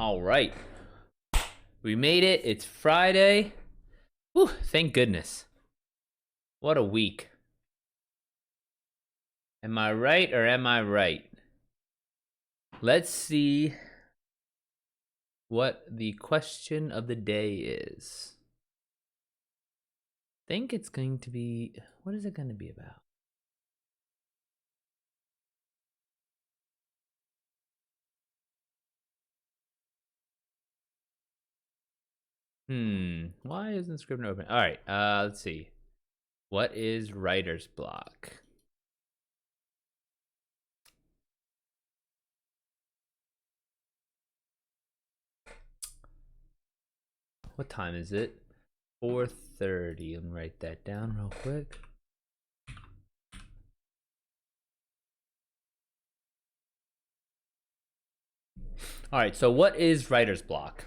All right. We made it. It's Friday. Whew, thank goodness. What a week. Am I right or am I right? Let's see what the question of the day is. I think it's going to be... What is it going to be about? Why isn't Scrivener open? All right, let's see. What is writer's block? What time is it? 4:30. Let me write that down real quick. All right, so what is writer's block?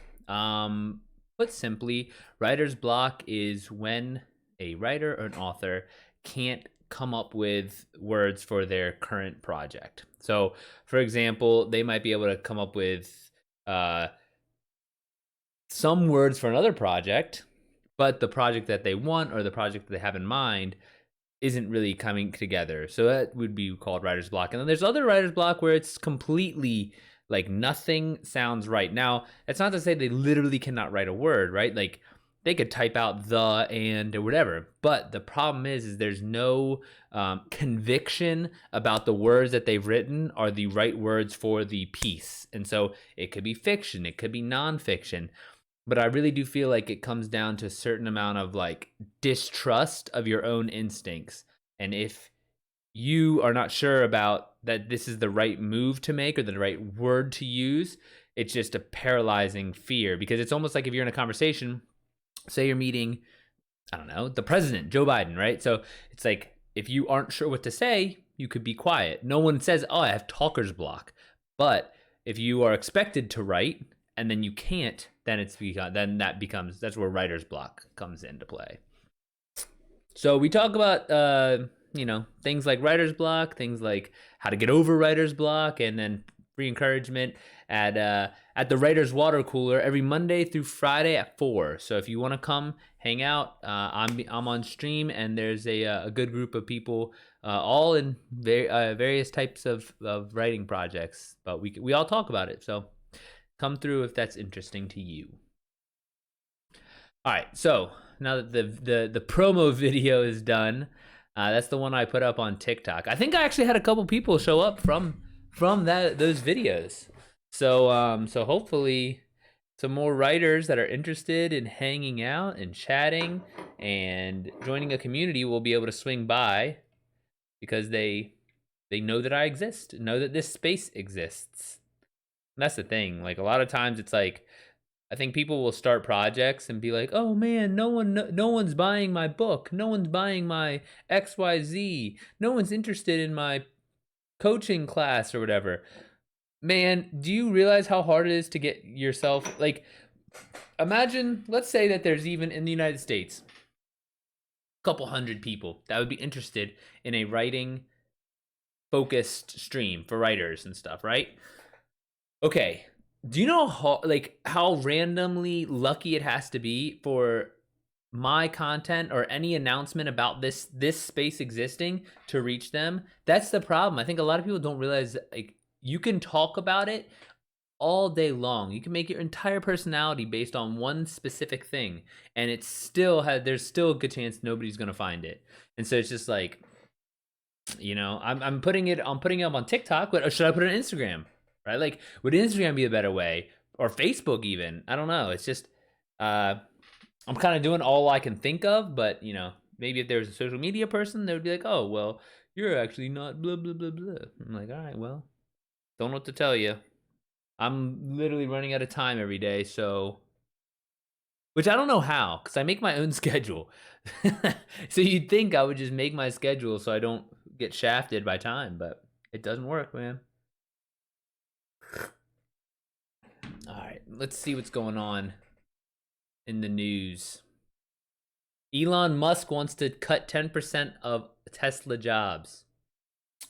Put simply, writer's block is when a writer or an author can't come up with words for their current project. So, for example, they might be able to come up with some words for another project, but the project that they want or the project that they have in mind isn't really coming together. So that would be called writer's block. And then there's other writer's block where it's completely like nothing sounds right. Now, it's not to say they literally cannot write a word, right? Like they could type out the and or whatever. But the problem is there's no conviction about the words that they've written are the right words for the piece. And so it could be fiction, it could be nonfiction. But I really do feel like it comes down to a certain amount of like distrust of your own instincts. And if you are not sure about that this is the right move to make or the right word to use, it's just a paralyzing fear, because it's almost like if you're in a conversation, say you're meeting, I don't know, the president, Joe Biden, right? So it's like if you aren't sure what to say, you could be quiet. No one says, oh, I have talker's block. But if you are expected to write and then you can't, then that's where writer's block comes into play. So we talk about things like writer's block, things like how to get over writer's block, and then free encouragement at the writer's water cooler every Monday through Friday at 4. So if you want to come hang out, I'm on stream, and there's a good group of people, all in various types of writing projects, but we all talk about it. So come through if that's interesting to you. All right, so now that the promo video is done, that's the one I put up on TikTok. I think I actually had a couple people show up from those videos. So hopefully some more writers that are interested in hanging out and chatting and joining a community will be able to swing by, because they know that I exist, know that this space exists. And that's the thing. Like a lot of times it's like, I think people will start projects and be like, oh man, no one's buying my book. No one's buying my XYZ. No one's interested in my coaching class or whatever. Man, do you realize how hard it is to get yourself, like, imagine, let's say that there's even in the United States, a couple hundred people that would be interested in a writing focused stream for writers and stuff, right? Okay, do you know how randomly lucky it has to be for my content or any announcement about this space existing to reach them? That's the problem. I think a lot of people don't realize that, like, you can talk about it all day long. You can make your entire personality based on one specific thing, and it's still there's still a good chance nobody's gonna find it. And so it's just like, I'm putting it up on TikTok, but should I put it on Instagram? Right? Like, would Instagram be a better way, or Facebook even? I don't know. It's just I'm kind of doing all I can think of, but maybe if there was a social media person, they would be like, oh, well, you're actually not blah blah blah blah. I'm like, all right, well, don't know what to tell you. I'm literally running out of time every day, so, which I don't know how, because I make my own schedule. So you'd think I would just make my schedule so I don't get shafted by time, but it doesn't work, man. All right, let's see what's going on in the news. Elon Musk wants to cut 10% of Tesla jobs.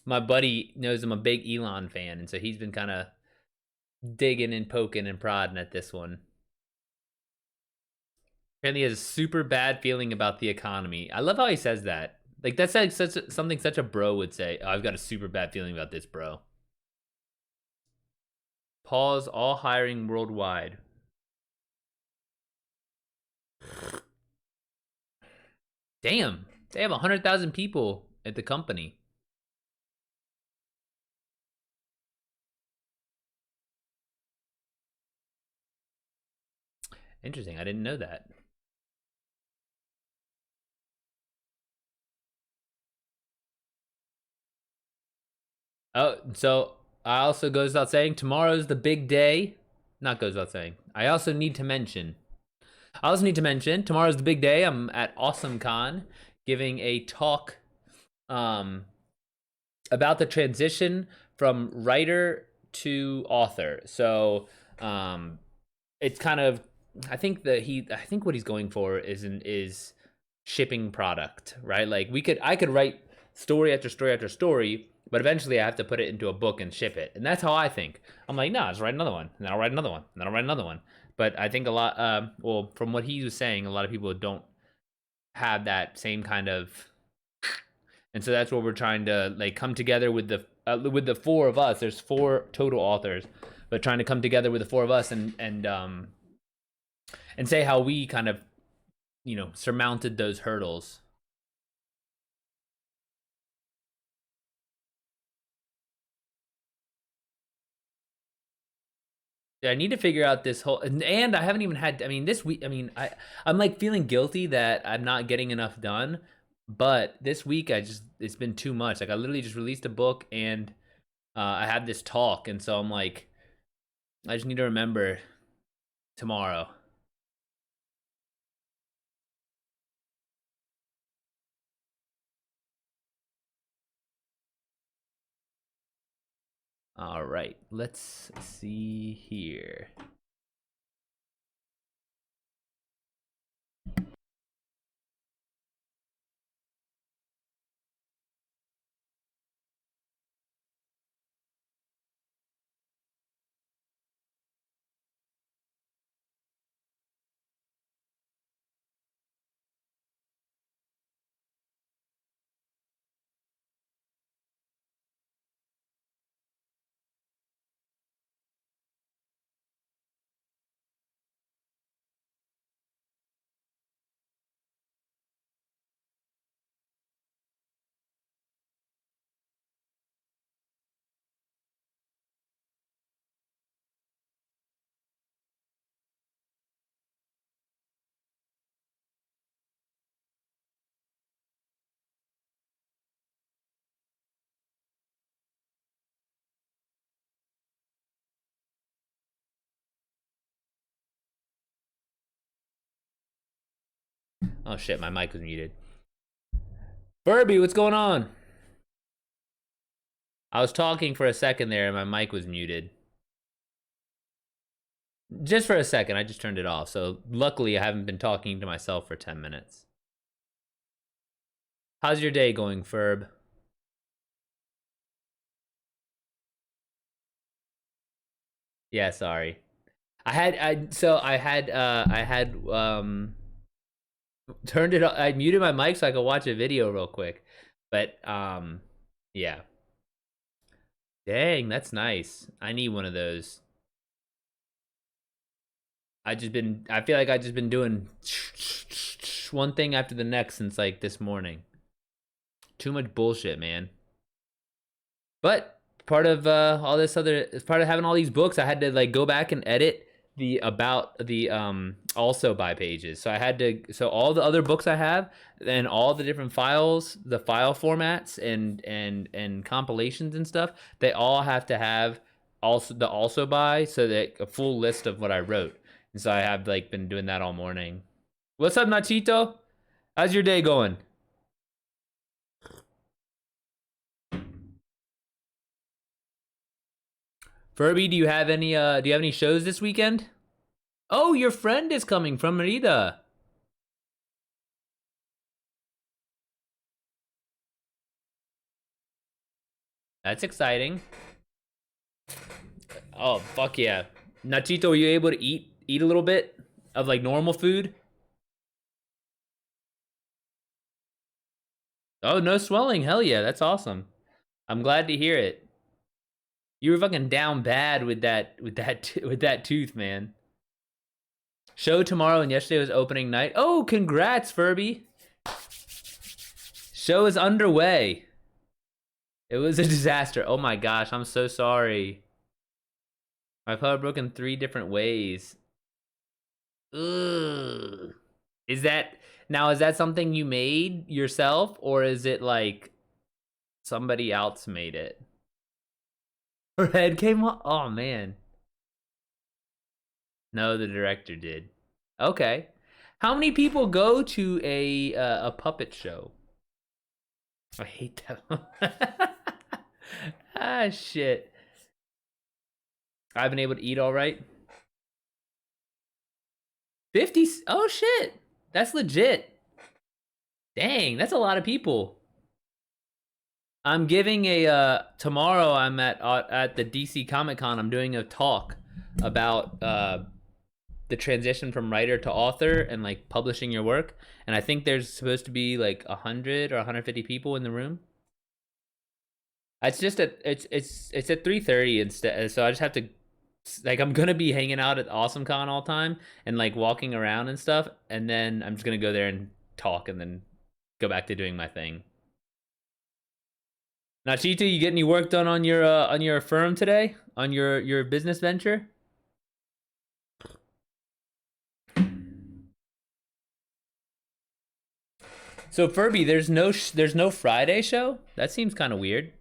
My buddy knows I'm a big Elon fan, and so he's been kind of digging and poking and prodding at this one. Apparently, he has a super bad feeling about the economy. I love how he says that. Like that's like something such a bro would say. Oh, I've got a super bad feeling about this, bro. Pause all hiring worldwide. Damn, they have 100,000 people at the company. Interesting. I didn't know that. Oh, so I also goes without saying tomorrow's the big day. Not goes without saying. I also need to mention. I also need to mention tomorrow's the big day. I'm at Awesome Con giving a talk um, about the transition from writer to author. So it's kind of I think what he's going for is shipping product, right? Like I could write story after story after story, but eventually I have to put it into a book and ship it. And that's how I think. I'm like, nah, just write another one, and then I'll write another one, and then I'll write another one. But I think a lot well, from what he was saying, a lot of people don't have that same kind of, and so that's what we're trying to like come together with the four of us. There's four total authors, but trying to come together with the four of us and say how we kind of surmounted those hurdles. I need to figure out this whole, and I haven't even had. I mean, this week. I mean, I'm like feeling guilty that I'm not getting enough done. But this week, it's been too much. Like I literally just released a book and I had this talk, and so I'm like, I just need to remember tomorrow. All right, let's see here. Oh shit, my mic was muted. Furby, what's going on? I was talking for a second there, and my mic was muted. Just for a second, I just turned it off. So luckily, I haven't been talking to myself for 10 minutes. How's your day going, Ferb? Yeah, sorry. I had turned it I muted my mic so I could watch a video real quick. But yeah. Dang, that's nice. I need one of those. I feel like I just been doing one thing after the next since like this morning. Too much bullshit, man. But part of all this other, as part of having all these books, I had to like go back and edit the about the also by pages. So I had to, so all the other books I have and all the different files, the file formats and compilations and stuff, they all have to have also by, so that a full list of what I wrote. And so I have like been doing that all morning. What's up, Nachito? How's your day going? Furby, do you have any shows this weekend? Oh, your friend is coming from Merida. That's exciting. Oh fuck yeah, Nachito, were you able to eat a little bit of like normal food? Oh, no swelling. Hell yeah, that's awesome. I'm glad to hear it. You were fucking down bad with that tooth, man. Show tomorrow and yesterday was opening night. Oh, congrats, Furby. Show is underway. It was a disaster. Oh my gosh, I'm so sorry. My pellet broke in 3 different ways. Ugh. Is that now? Is that something you made yourself, or is it like somebody else made it? Her head came off. Oh man. No, the director did. Okay. How many people go to a puppet show? I hate that. Ah shit. I've been able to eat all right. 50. Oh shit. That's legit. Dang, that's a lot of people. I'm giving a tomorrow. I'm at the DC Comic Con. I'm doing a talk about the transition from writer to author and like publishing your work. And I think there's supposed to be like 100 or 150 people in the room. It's at 3:30 instead. So I just have to like I'm gonna be hanging out at AwesomeCon all the time and like walking around and stuff. And then I'm just gonna go there and talk and then go back to doing my thing. Now, Cheetah, you get any work done on your firm today? On your business venture? So Furby, there's no Friday show. That seems kind of weird.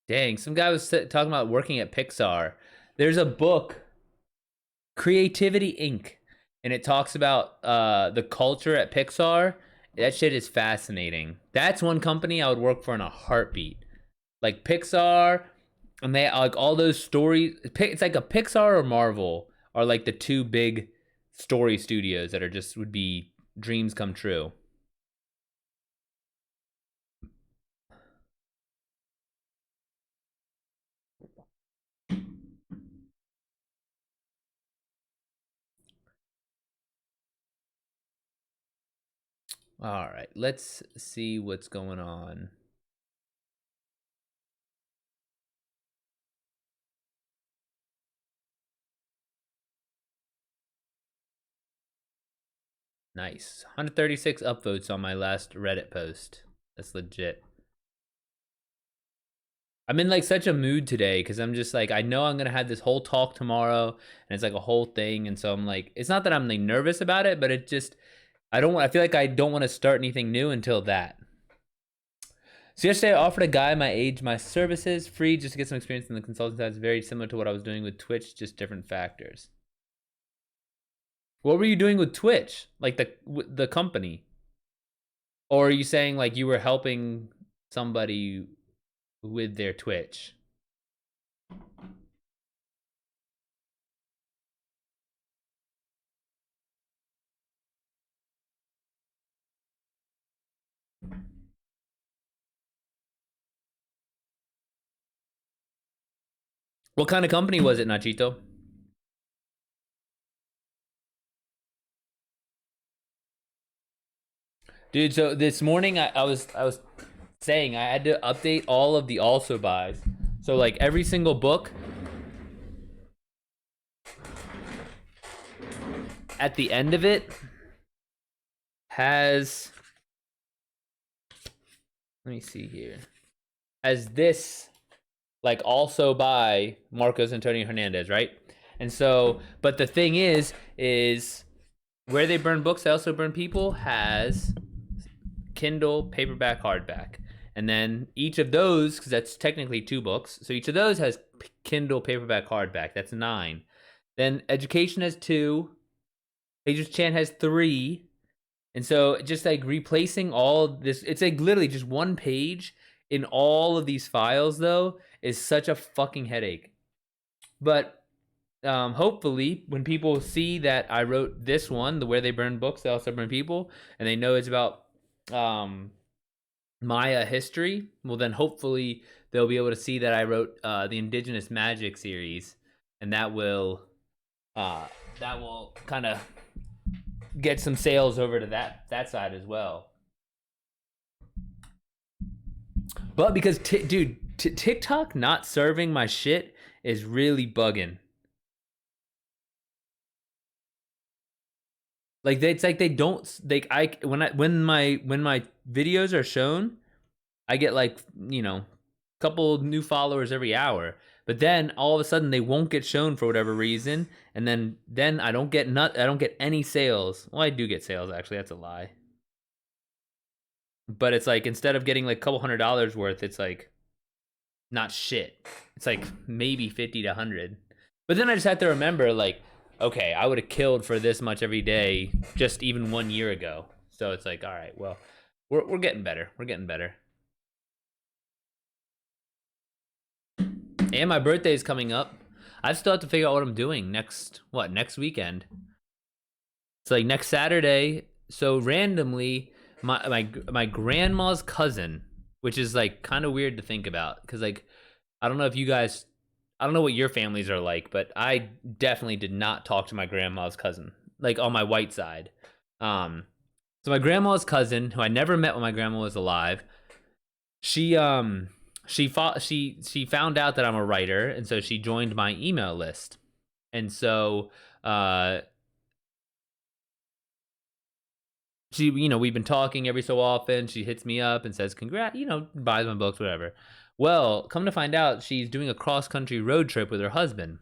Dang, some guy was talking about working at Pixar. There's a book, Creativity Inc., and it talks about the culture at Pixar. That shit is fascinating. That's one company I would work for in a heartbeat. Like Pixar, and they like all those stories. It's like a Pixar or Marvel are like the two big story studios that are just would be dreams come true. All right, let's see what's going on. Nice. 136 upvotes on my last Reddit post. That's legit. I'm in like such a mood today because I'm just like I know I'm gonna have this whole talk tomorrow and it's like a whole thing and so I'm like it's not that I'm like nervous about it but it just I feel like I don't want to start anything new until that. So yesterday I offered a guy my age my services free just to get some experience in the consulting side. It's very similar to what I was doing with Twitch, just different factors. What were you doing with Twitch? Like the company? Or are you saying like you were helping somebody with their Twitch? What kind of company was it, Nachito? Dude, so this morning I was saying I had to update all of the also buys. So like every single book at the end of it has let me see here. Has this like also by Marcos Antonio Hernandez, right? And so but the thing is where they burn books, they also burn people has Kindle, paperback, hardback. And then each of those, because that's technically 2 books, so each of those has Kindle, paperback, hardback. That's 9. Then education has 2. Aegis Chant has 3. And so just like replacing all this, it's like literally just one page in all of these files though is such a fucking headache. But hopefully when people see that I wrote this one, the Where They Burn Books, They Also Burn People, and they know it's about um, Maya history, well then hopefully they'll be able to see that I wrote the Indigenous Magic series, and uh, that will kind of get some sales over to that side as well. But because dude, TikTok not serving my shit is really bugging. Like it's like they don't like I when my videos are shown, I get like couple new followers every hour. But then all of a sudden they won't get shown for whatever reason, and then I don't get any sales. Well, I do get sales actually. That's a lie. But it's like instead of getting like a couple $100 worth, it's like not shit. It's like maybe 50 to 100. But then I just have to remember like, okay, I would have killed for this much every day just even 1 year ago. So it's like, all right, well, we're getting better. We're getting better. And my birthday is coming up. I still have to figure out what I'm doing next weekend. It's like next Saturday. So randomly, my grandma's cousin, which is like kind of weird to think about, because like I don't know if you guys, I don't know what your families are like, but I definitely did not talk to my grandma's cousin, like on my white side. Um, so my grandma's cousin, who I never met when my grandma was alive, she she found out that I'm a writer, and so she joined my email list. And so she, we've been talking every so often. She hits me up and says, "Congrats," buys my books, whatever. Well, come to find out, she's doing a cross country road trip with her husband.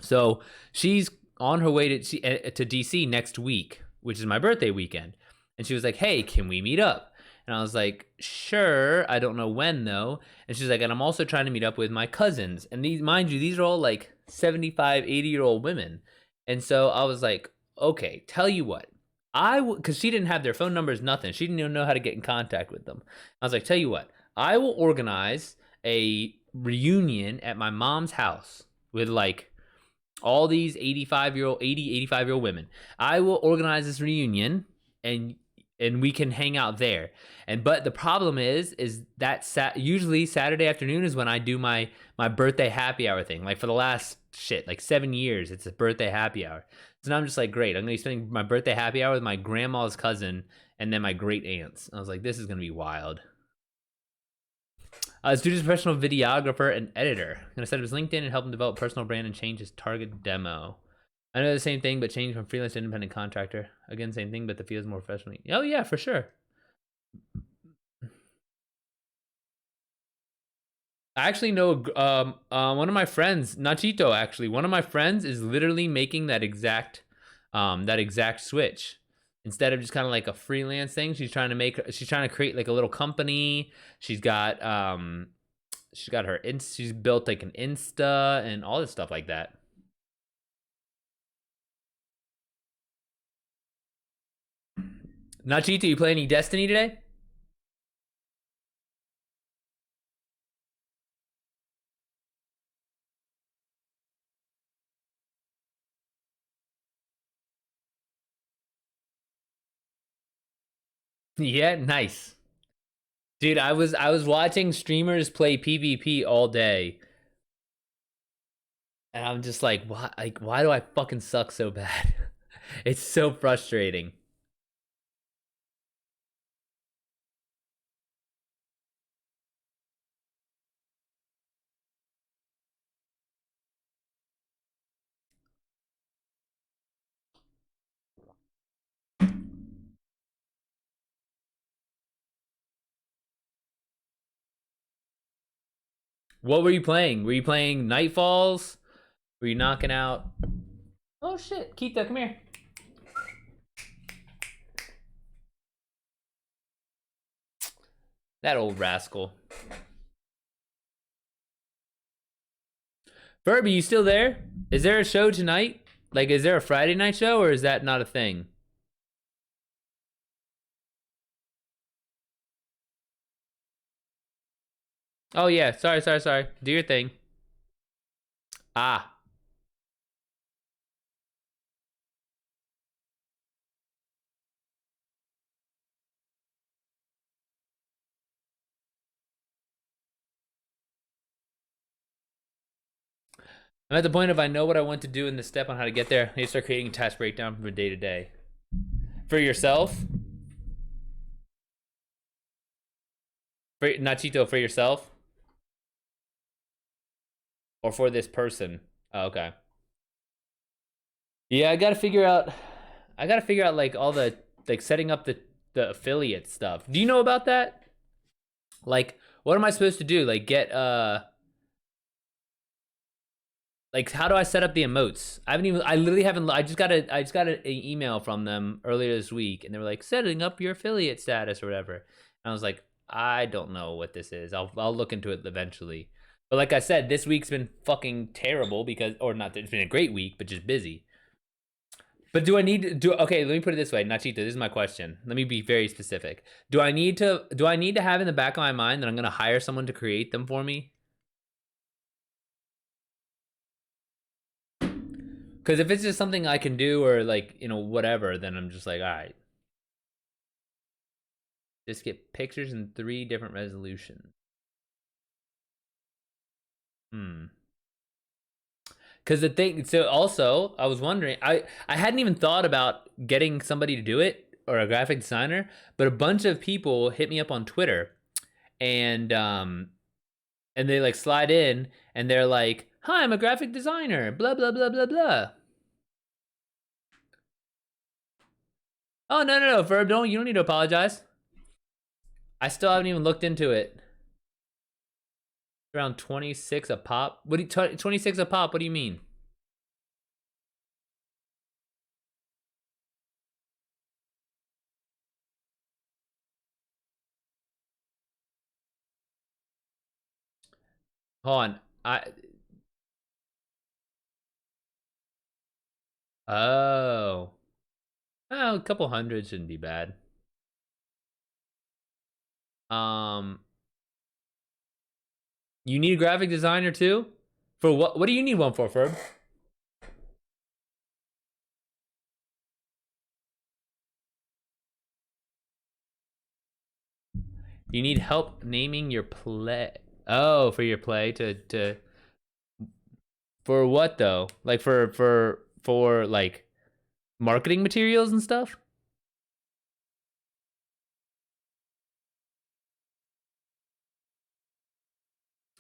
So she's on her way to DC next week, which is my birthday weekend. And she was like, "Hey, can we meet up?" And I was like, "Sure. I don't know when though." And she's like, "And I'm also trying to meet up with my cousins." And these, mind you, these are all like 75, 80-year-old women. And so I was like, "Okay, tell you what. Because she didn't have their phone numbers, nothing. She didn't even know how to get in contact with them. I was like, tell you what, I will organize a reunion at my mom's house with like all these 85-year-old women. I will organize this reunion, and we can hang out there. And but the problem is that usually Saturday afternoon is when I do my birthday happy hour thing. Like for the last like 7 years, it's a birthday happy hour. So now I'm just like, great, I'm gonna be spending my birthday happy hour with my grandma's cousin and then my great aunts. I was like, this is gonna be wild. This dude is a professional videographer and editor. I'm gonna set up his LinkedIn and help him develop personal brand and change his target demo. I know the same thing, but change from freelance to independent contractor. Again, same thing, but the feel is more professional. Oh yeah, for sure. I actually know one of my friends, Nachito. Actually, one of my friends is literally making that exact switch. Instead of just kind of like a freelance thing, she's trying to create like a little company. She's got she's built like an Insta and all this stuff like that. Nachito, you play any Destiny today? Yeah, nice. Dude, I was watching streamers play PvP all day, and I'm just why do I fucking suck so bad? It's so frustrating. What were you playing? Were you playing Nightfalls? Were you knocking out? Oh shit, Keita, come here. That old rascal. Furby, you still there? Is there a show tonight? Like, is there a Friday night show, or is that not a thing? Oh yeah, sorry. Do your thing. Ah. I'm at the point of I know what I want to do in the step on how to get there. I need to start creating a task breakdown from day to day. For yourself? For Nachito, for yourself? Or for this person? Oh, okay. Yeah, I gotta figure out like all the like setting up the affiliate stuff. Do you know about that? Like, what am I supposed to do? Like get like how do I set up the emotes? I literally haven't I just got an email from them earlier this week and they were like setting up your affiliate status or whatever. And I was like, I don't know what this is. I'll look into it eventually. But like I said, this week's been fucking terrible because or not it's been a great week, but just busy. But do I need to do okay, let me put it this way, Nachito, this is my question. Let me be very specific. Do I need to have in the back of my mind that I'm gonna hire someone to create them for me? Because if it's just something I can do or like, whatever, then I'm just like, all right, just get pictures in 3 different resolutions. Because the thing, so also, I was wondering, I hadn't even thought about getting somebody to do it or a graphic designer, but a bunch of people hit me up on Twitter and they like slide in and they're like, hi, I'm a graphic designer, blah, blah, blah, blah, blah. Oh, no, Verb, you don't need to apologize. I still haven't even looked into it. Around 26 a pop. 26 a pop? What do you mean? Hold on. Oh. Oh, a couple hundred shouldn't be bad. Um, you need a graphic designer too? For what? What do you need one for, Ferb? You need help naming your play. Oh, for your play to for what though? Like for like marketing materials and stuff?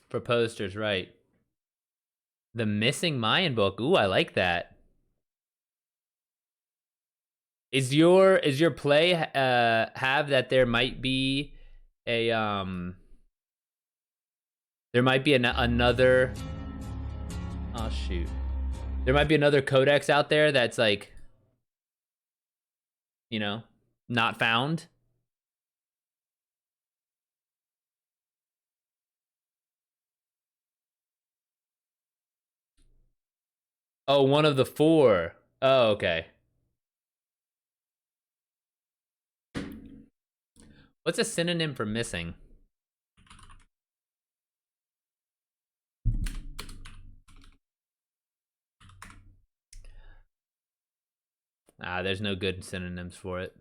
For posters, right? The Missing Mayan book. Ooh, I like that. Is your play have that there might be a there might be another oh shoot. There might be another codex out there that's like, you know, not found. Oh, one of the 4. Oh, okay. What's a synonym for missing? Ah, there's no good synonyms for it.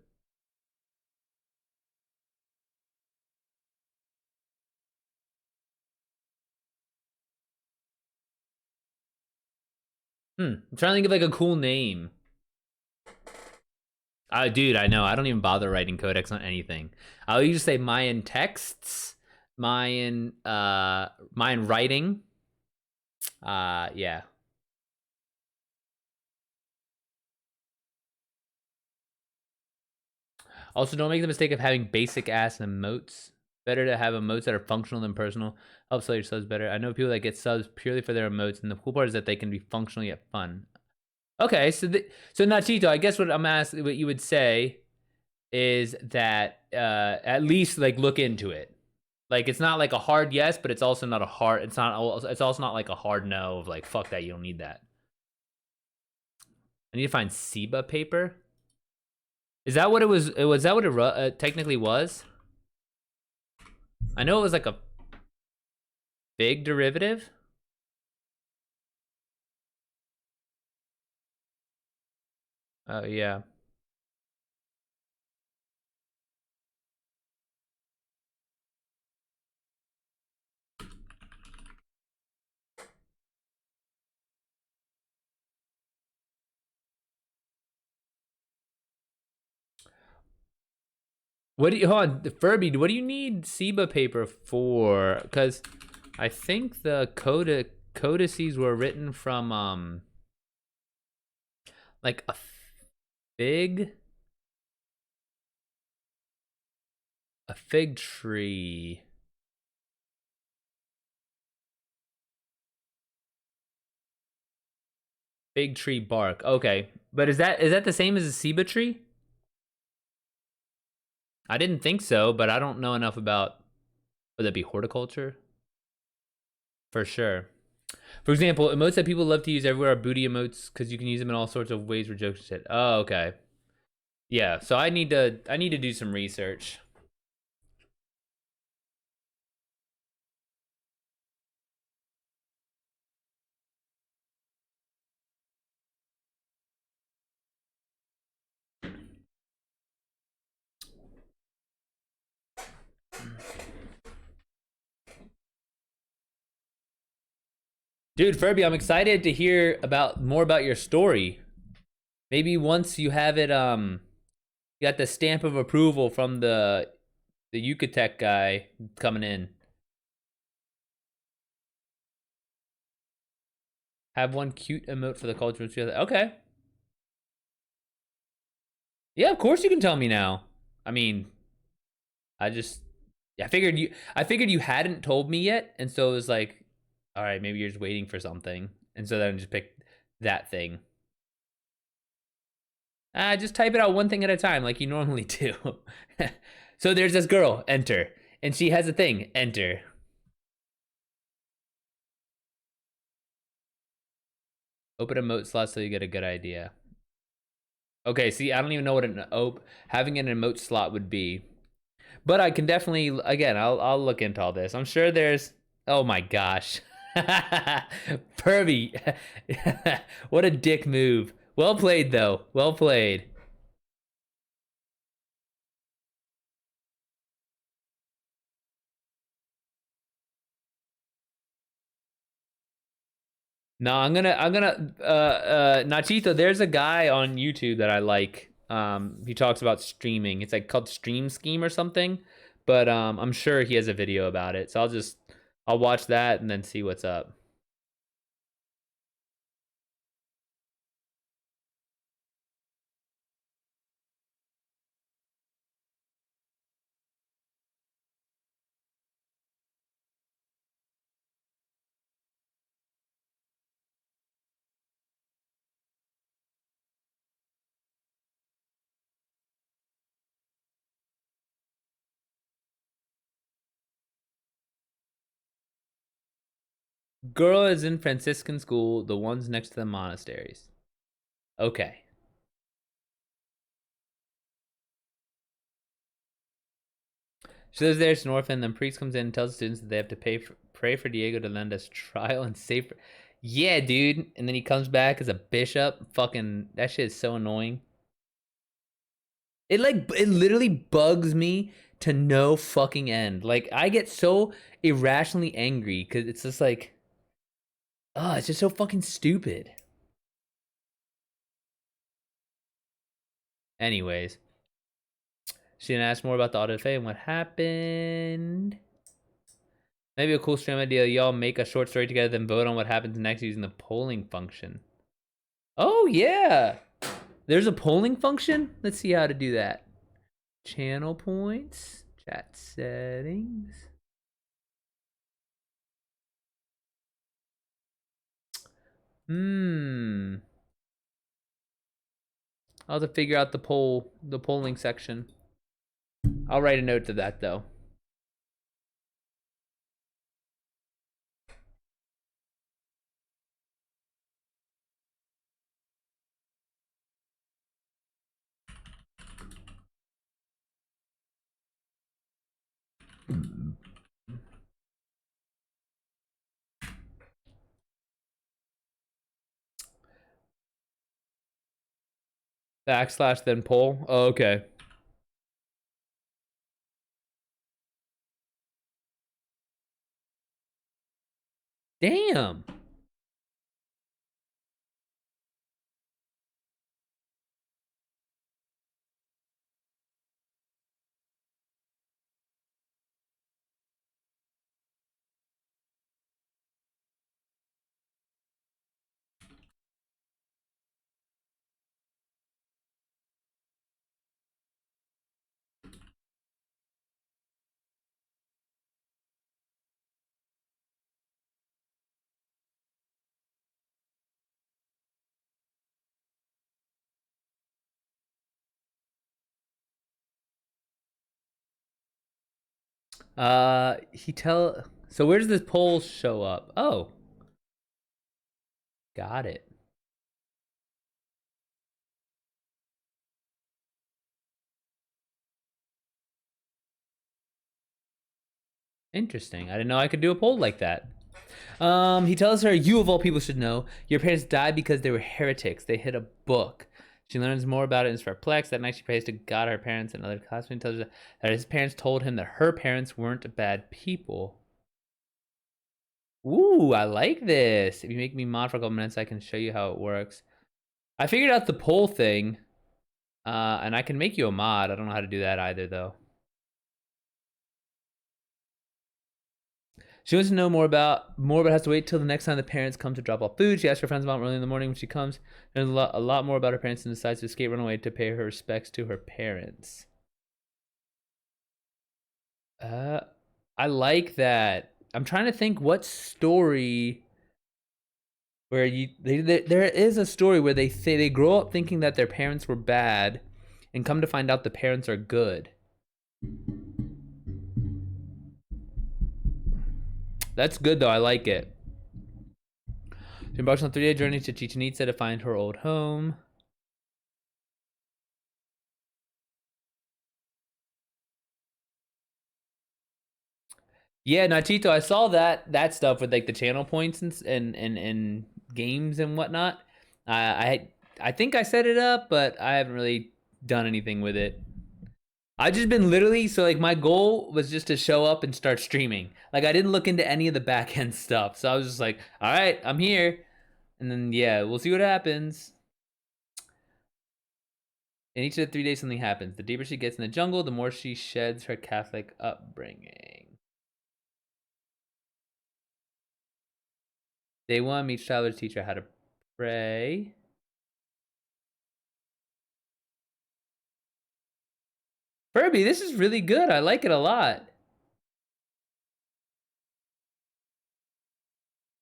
I'm trying to think of like a cool name. Dude, I know. I don't even bother writing codex on anything. I'll usually say Mayan texts, Mayan writing. Yeah. Also, don't make the mistake of having basic ass emotes. Better to have emotes that are functional than personal. Helps sell your subs better. I know people that get subs purely for their emotes, and the cool part is that they can be functional yet fun. Okay, so Nachito, I guess what I'm asking, what you would say is that at least like look into it. Like it's not like a hard yes, but it's also not a hard. It's not. It's also not like a hard no of like fuck that, you don't need that. I need to find Seba paper. Is that what it was? Was that what it technically was? I know it was like a Big derivative? Oh, yeah. What do you hold on, Furby? What do you need SIBA paper for? Because I think the codices were written from like a fig a fig tree. Fig tree bark. Okay, but is that the same as a SIBA tree? I didn't think so, but I don't know enough about. Would that be horticulture? For sure. For example, emotes that people love to use everywhere are booty emotes because you can use them in all sorts of ways for jokes and shit. Oh, okay. Yeah. So I need to do some research. Dude, Furby, I'm excited to hear about more about your story. Maybe once you have it, you got the stamp of approval from the Yucatec guy coming in. Have one cute emote for the culture. Okay. Yeah, of course you can tell me now. I mean, I just I figured you hadn't told me yet, and so it was like, all right, maybe you're just waiting for something, and so then I just picked that thing. Just type it out one thing at a time, like you normally do. So there's this girl, enter, and she has a thing, enter. Open emote slot so you get a good idea. Okay, see, I don't even know what having an emote slot would be, but I can definitely again, I'll look into all this. I'm sure there's. Oh my gosh, Pervy, what a dick move. Well played though. Well played. No, I'm gonna Nachito, there's a guy on YouTube that I like. He talks about streaming. It's like called Stream Scheme or something. But I'm sure he has a video about it. So I'll watch that and then see what's up. Girl is in Franciscan school, the ones next to the monasteries. Okay. She lives there, she's an orphan, then priest comes in and tells the students that they have to pray for Diego to lend us trial and safe. Yeah, dude. And then he comes back as a bishop. Fucking that shit is so annoying. It literally bugs me to no fucking end. Like I get so irrationally angry because it's just like, oh, it's just so fucking stupid. Anyways, she didn't ask more about the audit and what happened. Maybe a cool stream idea. Y'all make a short story together, then vote on what happens next using the polling function. Oh yeah, there's a polling function. Let's see how to do that. Channel points, chat settings. Hmm. I'll have to figure out the polling section. I'll write a note to that though. Backslash then poll. Oh, okay. Damn. He tell. So where does this poll show up? Oh, got it. Interesting. I didn't know I could do a poll like that. He tells her, "You of all people should know. Your parents died because they were heretics. They hid a book." She learns more about it and is perplexed. That night, she prays to God, her parents, and other classmates. Tells her that his parents told him that her parents weren't bad people. Ooh, I like this. If you make me mod for a couple minutes, I can show you how it works. I figured out the poll thing, and I can make you a mod. I don't know how to do that either, though. She wants to know more, but has to wait till the next time the parents come to drop off food. She asks her friends about early in the morning when she comes. There's a lot more about her parents and decides to escape, run away to pay her respects to her parents. I like that. I'm trying to think what story where there is a story where they say they grow up thinking that their parents were bad, and come to find out the parents are good. That's good though. I like it. She embarks on a 3-day journey to Chichen Itza to find her old home. Yeah, Nachito, I saw that stuff with like the channel points and games and whatnot. I think I set it up, but I haven't really done anything with it. I've just been literally so like my goal was just to show up and start streaming. Like I didn't look into any of the back end stuff, so I was just like, all right, I'm here, and then yeah, we'll see what happens. In each of the 3 days, something happens. The deeper she gets in the jungle, the more she sheds her Catholic upbringing. Day 1, meet Tyler to teach her how to pray. Furby, this is really good. I like it a lot.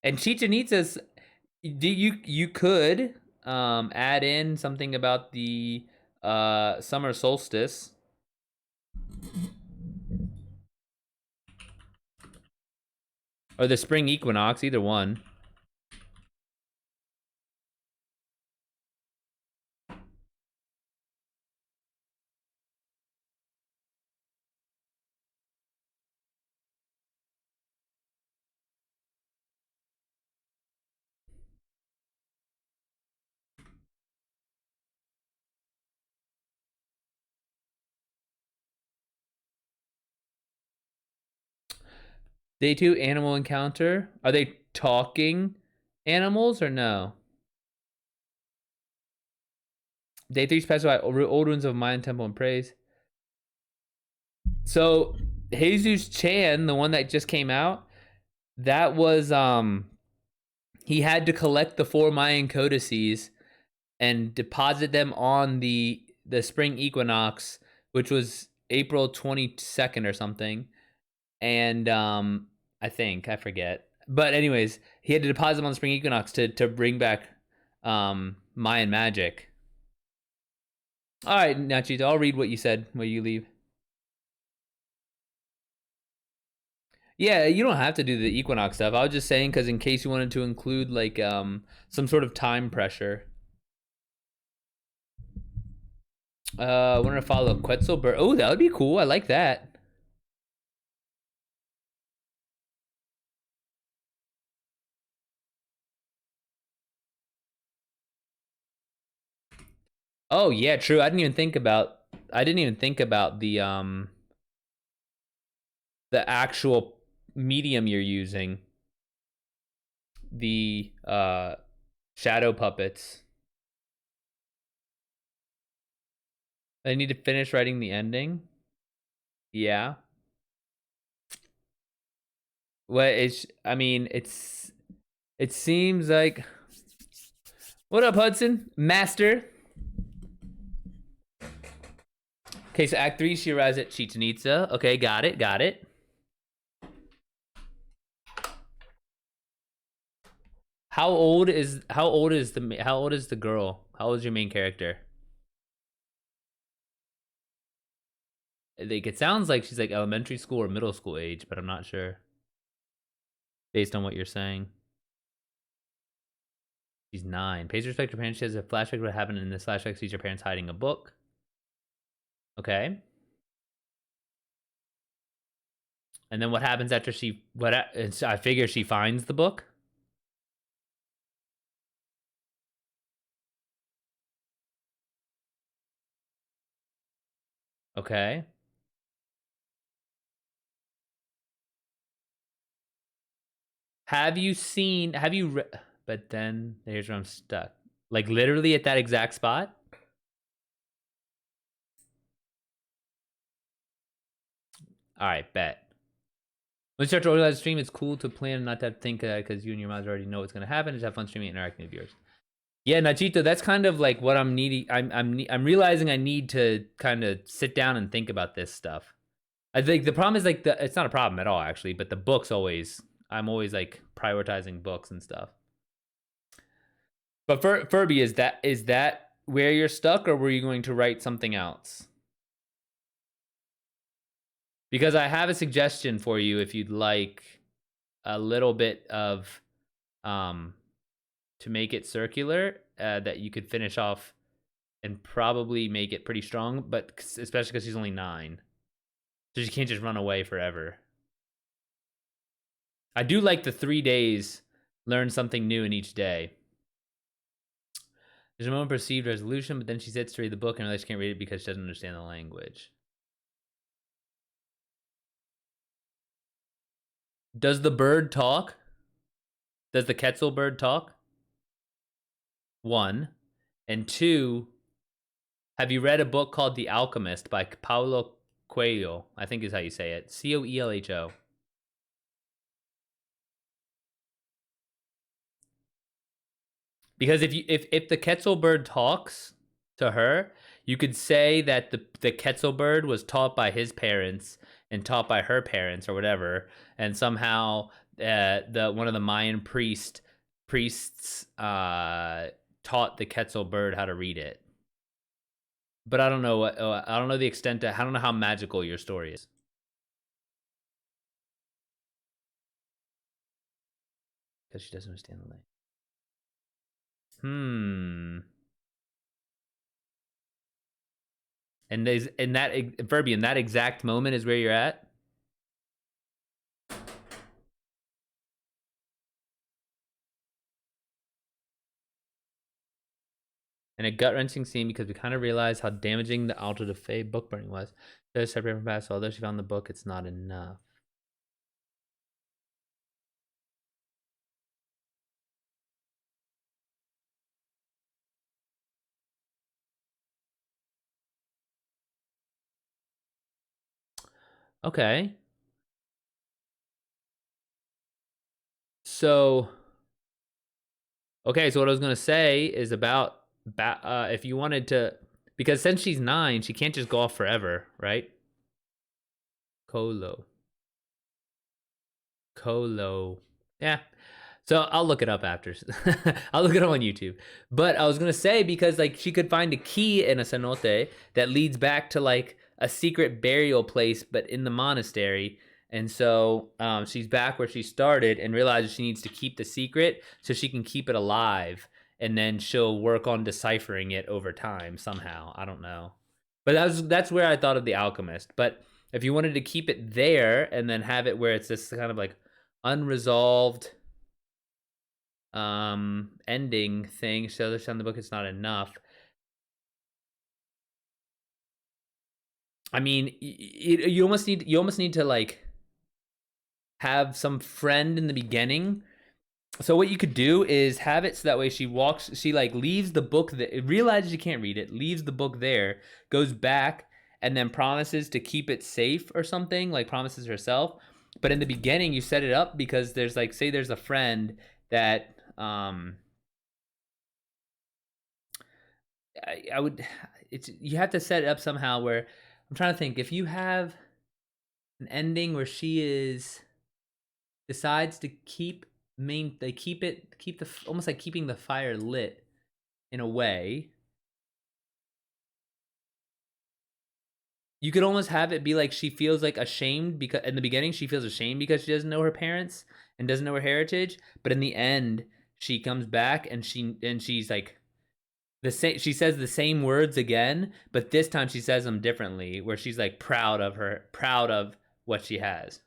And Chichen Itza's, you could add in something about the summer solstice. Or the spring equinox, either one. Day 2, animal encounter. Are they talking animals or no? Day 3, specify old ruins of Mayan temple and praise. So Jesus Chan, the one that just came out, that was he had to collect the 4 Mayan codices and deposit them on the spring equinox, which was April 22nd or something. And I forget. But anyways, he had to deposit them on the spring equinox to bring back Mayan magic. All right, Nachito, I'll read what you said when you leave. Yeah, you don't have to do the equinox stuff. I was just saying because in case you wanted to include like some sort of time pressure. I wanted to follow Quetzalbert. Oh, that would be cool. I like that. Oh yeah, true. I didn't even think about the actual medium you're using. The shadow puppets. I need to finish writing the ending. Yeah. Well, I mean, it seems like. What up, Hudson? Master. Okay, so Act 3, she arrives at Chichen Itza. Okay, got it, got it. How old is the girl? How old is your main character? Like, it sounds like she's like elementary school or middle school age, but I'm not sure based on what you're saying. She's 9. Pays respect to her parents. She has a flashback of what happened in this flashback. Sees her parents hiding a book. Okay. And then what happens after I figure she finds the book. Okay. Have you but then here's where I'm stuck. Like literally at that exact spot? All right, bet. When you start to organize a stream, it's cool to plan and not to think because you and your moms already know what's going to happen. Just have fun streaming and interacting with viewers. Yeah, Nachito, that's kind of like what I'm needing. I'm realizing I need to kind of sit down and think about this stuff. I think the problem is like it's not a problem at all actually, but the books always I'm always like prioritizing books and stuff. But for Furby, is that where you're stuck, or were you going to write something else? Because I have a suggestion for you if you'd like a little bit of um to make it circular that you could finish off and probably make it pretty strong, but especially because she's only 9, so she can't just run away forever. I do like the 3 days, learn something new in each day. There's a moment of perceived resolution, but then she sits to read the book and realizes she can't read it because she doesn't understand the language. Does the bird talk? Does the Quetzal bird talk? 1. And 2, have you read a book called The Alchemist by Paulo Coelho? I think is how you say it. Coelho. Because if the Quetzal bird talks to her, you could say that the Quetzal bird was taught by his parents and taught by her parents or whatever, and somehow the one of the Mayan priests taught the Quetzal bird how to read it. But I don't know I don't know the extent I don't know how magical your story is because she doesn't understand the language. And there's in that Furby, in that exact moment is where you're at. And a gut-wrenching scene because we kind of realized how damaging the Alto de Fe book burning was. They're separate from past, so although she found the book, it's not enough. Okay. So, okay, so what I was gonna say is about if you wanted to, because since she's 9, she can't just go off forever, right? Colo. Colo. Yeah. So I'll look it up after. I'll look it up on YouTube. But I was gonna say because like she could find a key in a cenote that leads back to like a secret burial place, but in the monastery. And so she's back where she started and realizes she needs to keep the secret so she can keep it alive. And then she'll work on deciphering it over time somehow. I don't know. But that's where I thought of the alchemist. But if you wanted to keep it there and then have it where it's this kind of like unresolved ending thing, so there's on the book it's not enough. I mean, you almost need to like have some friend in the beginning. So what you could do is have it so that way she like leaves the book that realizes she can't read it, leaves the book there, goes back, and then promises to keep it safe or something, like promises herself. But in the beginning, you set it up because there's like, say there's a friend that I would, it's, you have to set it up somehow where, I'm trying to think, if you have an ending where she is decides to keep the almost like keeping the fire lit in a way. You could almost have it be like she feels like ashamed because in the beginning she feels ashamed because she doesn't know her parents and doesn't know her heritage, but in the end she comes back and she's like the same, she says the same words again, but this time she says them differently where she's like proud of what she has.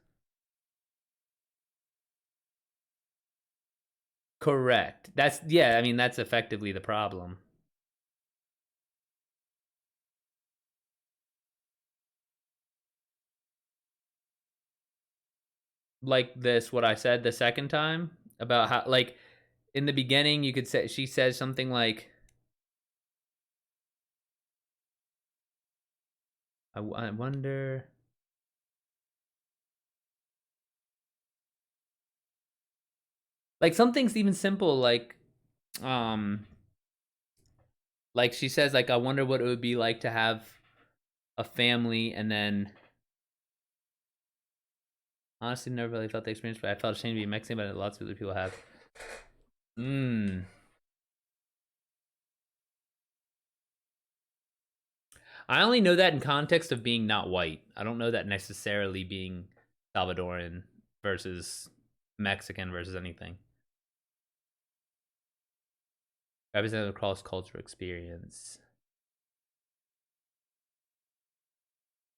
Correct. That's, yeah, I mean that's effectively the problem. Like this, what I said the second time about how, like, in the beginning you could say she says something like, I wonder, like something's even simple um like she says like, I wonder what it would be like to have a family, and then honestly never really felt the experience, but I felt ashamed to be Mexican, but lots of other people have. mm. I only know that in context of being not white. I don't know that necessarily being Salvadoran versus Mexican versus anything. Representative cross cultural experience.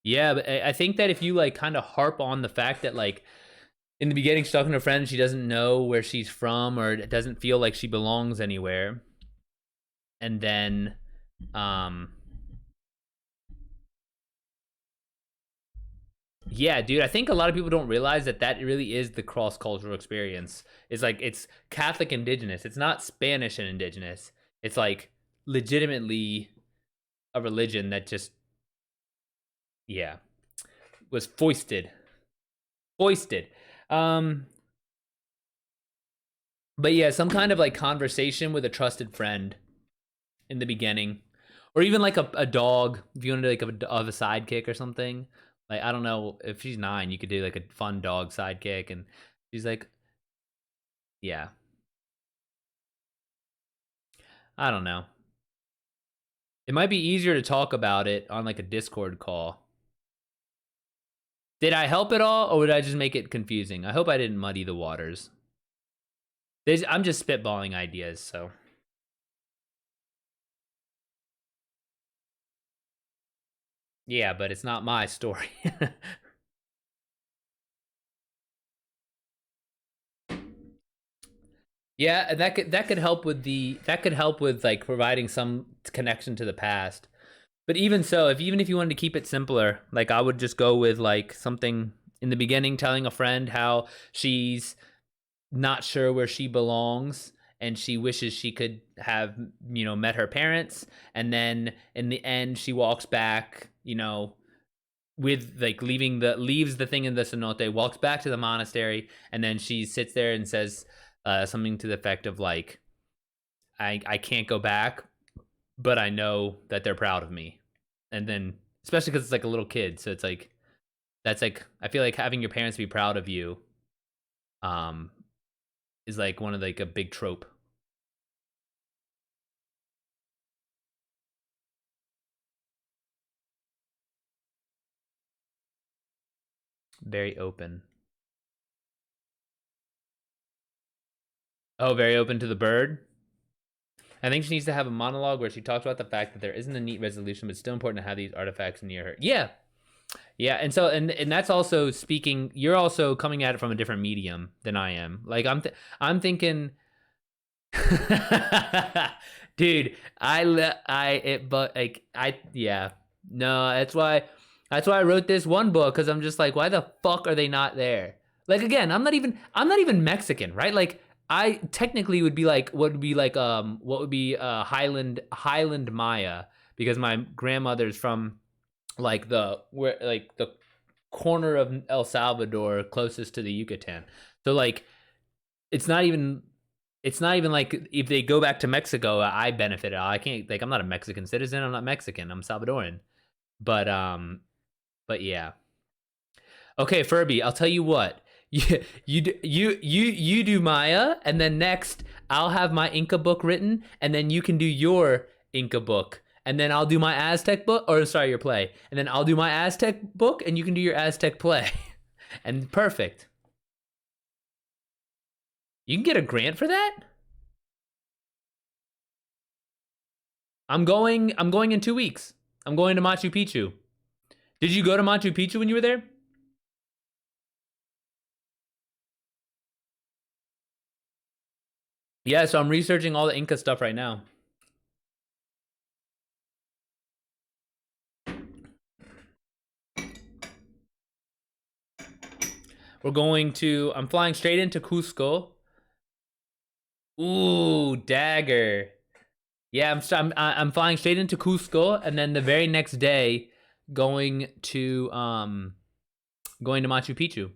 Yeah, but I think that if you like kind of harp on the fact that like in the beginning she's talking to a friend, she doesn't know where she's from or it doesn't feel like she belongs anywhere, and then um yeah, dude, I think a lot of people don't realize that that really is the cross cultural experience. It's like it's Catholic indigenous. It's not Spanish and indigenous. It's like legitimately a religion that just, yeah, was foisted. Um, but yeah, some kind of like conversation with a trusted friend in the beginning, or even like a dog. If you wanted like of a sidekick or something. Like I don't know, if she's 9, you could do like a fun dog sidekick, and she's like, yeah, I don't know. It might be easier to talk about it on like a Discord call. Did I help at all, or would I just make it confusing? I hope I didn't muddy the waters. I'm just spitballing ideas, so. Yeah, but it's not my story. Yeah, and that could help with like providing some connection to the past. But even so, if even if you wanted to keep it simpler, like I would just go with like something in the beginning, telling a friend how she's not sure where she belongs and she wishes she could have, met her parents, and then in the end she walks back, with like leaves the thing in the cenote, walks back to the monastery, and then she sits there and says something to the effect of like, I can't go back, but I know that they're proud of me. And then especially because it's like a little kid, so it's like, that's like, I feel like having your parents be proud of you um is like one of like a big trope. Very open. Oh, very open to the bird. I think she needs to have a monologue where she talks about the fact that there isn't a neat resolution, but it's still important to have these artifacts near her. Yeah, yeah, and so and that's also speaking. You're also coming at it from a different medium than I am. Like I'm thinking, dude. I it but like I yeah, no. That's why That's why I wrote this one book, because I'm just like, why the fuck are they not there? Like, again, I'm not even Mexican, right? Like, I technically would be like, what would be Highland Maya, because my grandmother's from like the corner of El Salvador closest to the Yucatan. So like, it's not even it's not even like if they go back to Mexico, I benefit. I can't, like, I'm not a Mexican citizen. I'm not Mexican. I'm Salvadoran. But but yeah. Okay, Furby, I'll tell you what. You do Maya, and then next I'll have my Inca book written, and then you can do your Inca book, and then I'll do my Aztec book, or sorry, your play, and then I'll do my Aztec book, and you can do your Aztec play, and perfect. You can get a grant for that. I'm going in 2 weeks. I'm going to Machu Picchu. Did you go to Machu Picchu when you were there? Yeah, so I'm researching all the Inca stuff right now. I'm flying straight into Cusco. Ooh, dagger. Yeah, I'm flying straight into Cusco, and then the very next day going to going to Machu Picchu.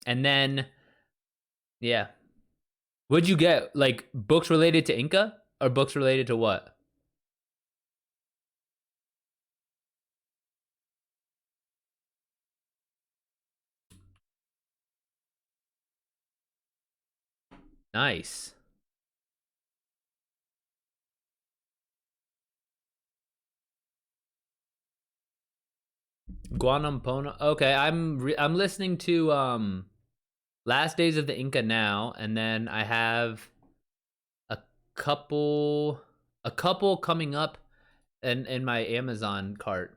And then yeah. Would you get, like, books related to Inca or books related to what? Nice. Guanampona. Okay, I'm listening to Last Days of the Inca now, and then I have a couple a couple coming up in my Amazon cart.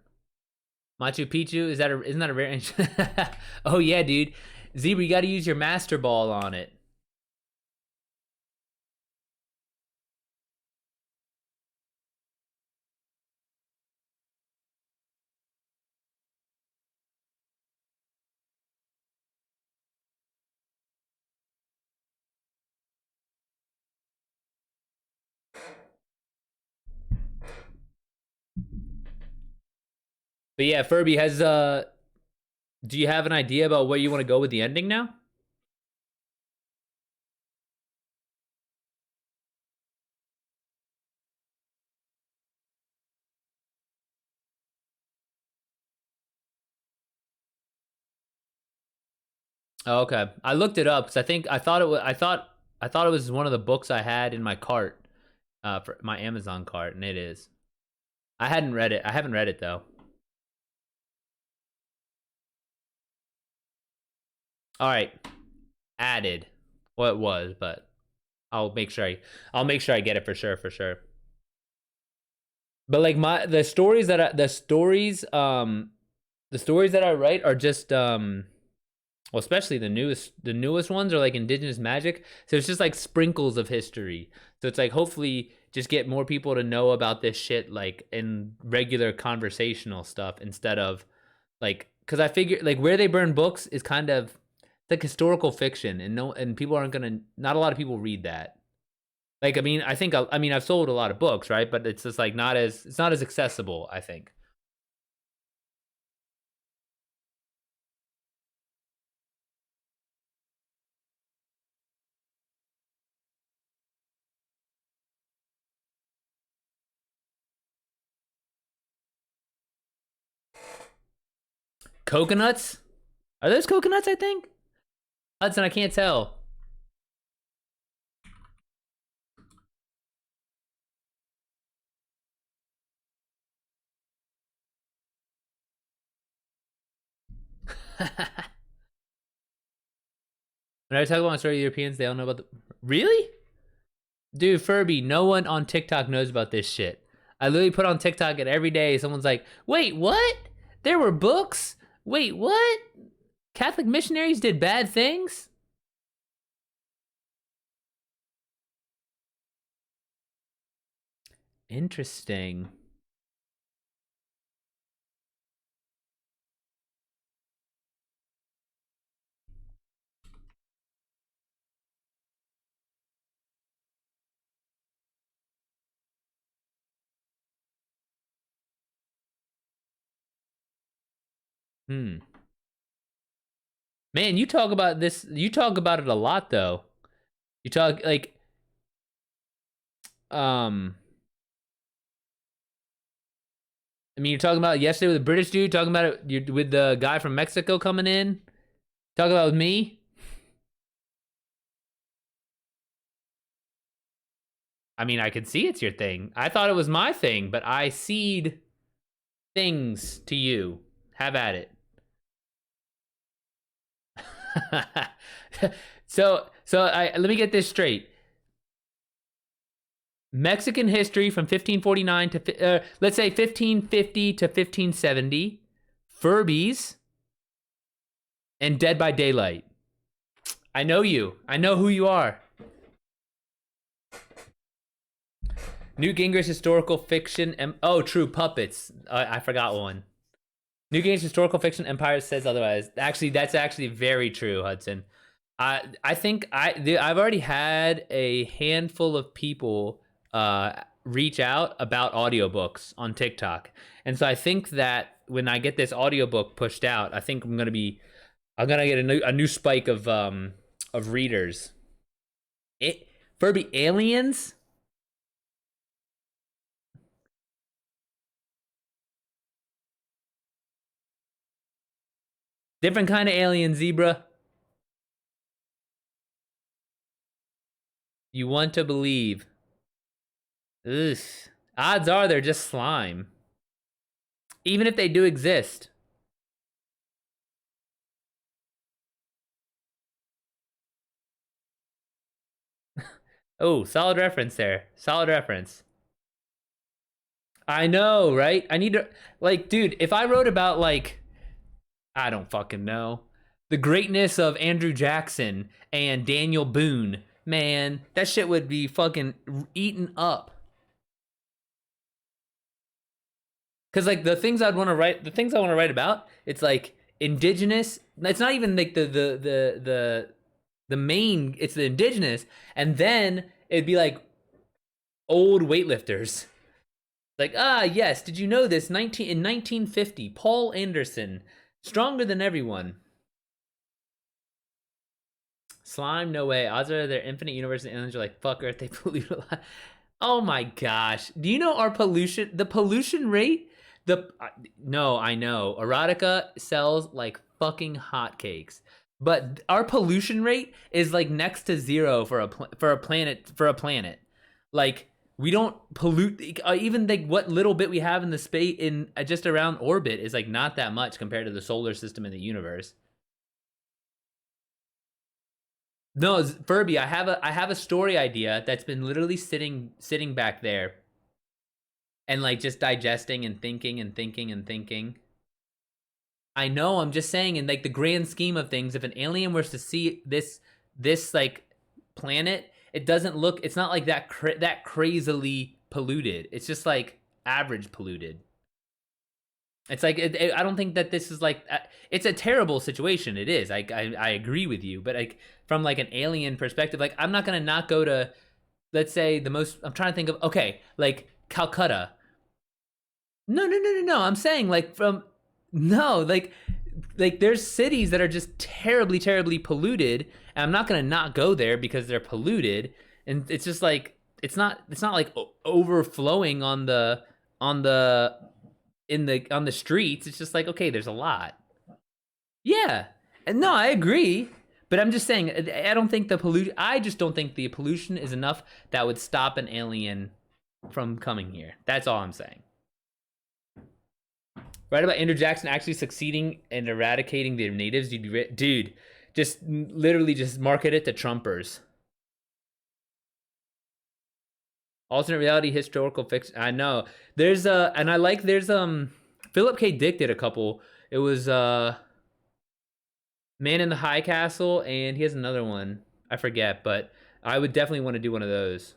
Machu Picchu, isn't that a very Oh yeah, dude. Zebra, you got to use your master ball on it. But yeah, Furby, has do you have an idea about where you want to go with the ending now? Oh, okay. I looked it up because I thought it was one of the books I had in my cart, for my Amazon cart, and it is. I hadn't read it. I haven't read it though. All right, added. Well, it was, but I'll make sure I'll make sure I get it for sure, for sure. But like the stories that I write are just well, especially the newest ones are like indigenous magic. So it's just like sprinkles of history. So it's like, hopefully just get more people to know about this shit, like in regular conversational stuff, instead of like, because I figure like where they burn books is kind of like historical fiction, and no, and people aren't gonna, not a lot of people read that. Like, I mean, I mean, I've sold a lot of books, right? But it's just like it's not as accessible, I think. Coconuts? Are those coconuts? I think Hudson. I can't tell. When I talk about Australian Europeans, they don't know about the. Really? Dude, Furby, no one on TikTok knows about this shit. I literally put on TikTok, and every day someone's like, wait, what? There were books? Wait, what? Catholic missionaries did bad things? Interesting. Hmm. Man, you talk about this. You talk about it a lot, though. You talk like, um. I mean, you're talking about yesterday with the British dude. Talking about it with the guy from Mexico coming in. Talking about with me. I mean, I can see it's your thing. I thought it was my thing, but I cede things to you. Have at it. Let me get this straight. Mexican history from 1549 to let's say 1550 to 1570, Furbies, and Dead by Daylight. I know you. I know who you are. Newt Gingrich's historical fiction. Oh, true puppets. I forgot one. Newt Gingrich's historical fiction. Empire says otherwise. Actually, that's actually very true, Hudson. I think I've already had a handful of people reach out about audiobooks on TikTok. And so I think that when I get this audiobook pushed out, I think I'm gonna get a new spike of readers. It Furby aliens? Different kind of alien, zebra. You want to believe. Ugh. Odds are they're just slime. Even if they do exist. Oh, solid reference there. Solid reference. I know, right? I need to, like, dude, if I wrote about, like, I don't fucking know, the greatness of Andrew Jackson and Daniel Boone, man, that shit would be fucking eaten up. Cause like the things I want to write about, it's like indigenous. It's not even like the main. It's the indigenous, and then it'd be like old weightlifters. Like, yes, did you know this? 1950, Paul Anderson, stronger than everyone. Slime, no way. Odds are their infinite universe and aliens are like, fuck Earth, they pollute a lot. Oh my gosh. Do you know our pollution? The pollution rate? No, I know. Erotica sells like fucking hotcakes. But our pollution rate is like next to zero for a planet. Like we don't pollute even like what little bit we have in the space in just around orbit is like not that much compared to the solar system and the universe. No, Furby, I have a story idea that's been literally sitting back there and like just digesting and thinking and thinking and thinking. I know, I'm just saying in like the grand scheme of things, if an alien was to see this like planet, it doesn't look it's not like that crazily polluted. It's just like average polluted. It's like I don't think that this is like it's a terrible situation. It is. I agree with you, but like from like an alien perspective, like I'm not gonna not go to, let's say the most. I'm trying to think of, okay, like Calcutta. No, no, no, no, no. I'm saying like from no, like there's cities that are just terribly, terribly polluted, and I'm not gonna not go there because they're polluted, and it's just like it's not like overflowing on the on the streets. It's just like, okay, there's a lot. Yeah, and no, I agree, but I'm just saying I don't think the pollution. I just don't think the pollution is enough that would stop an alien from coming here. That's all I'm saying. Right about Andrew Jackson actually succeeding in eradicating the natives, you'd be dude. Just literally just market it to Trumpers. Alternate reality, historical fiction. I know. There's and I like there's Philip K. Dick did a couple. It was Man in the High Castle, and he has another one. I forget, but I would definitely want to do one of those.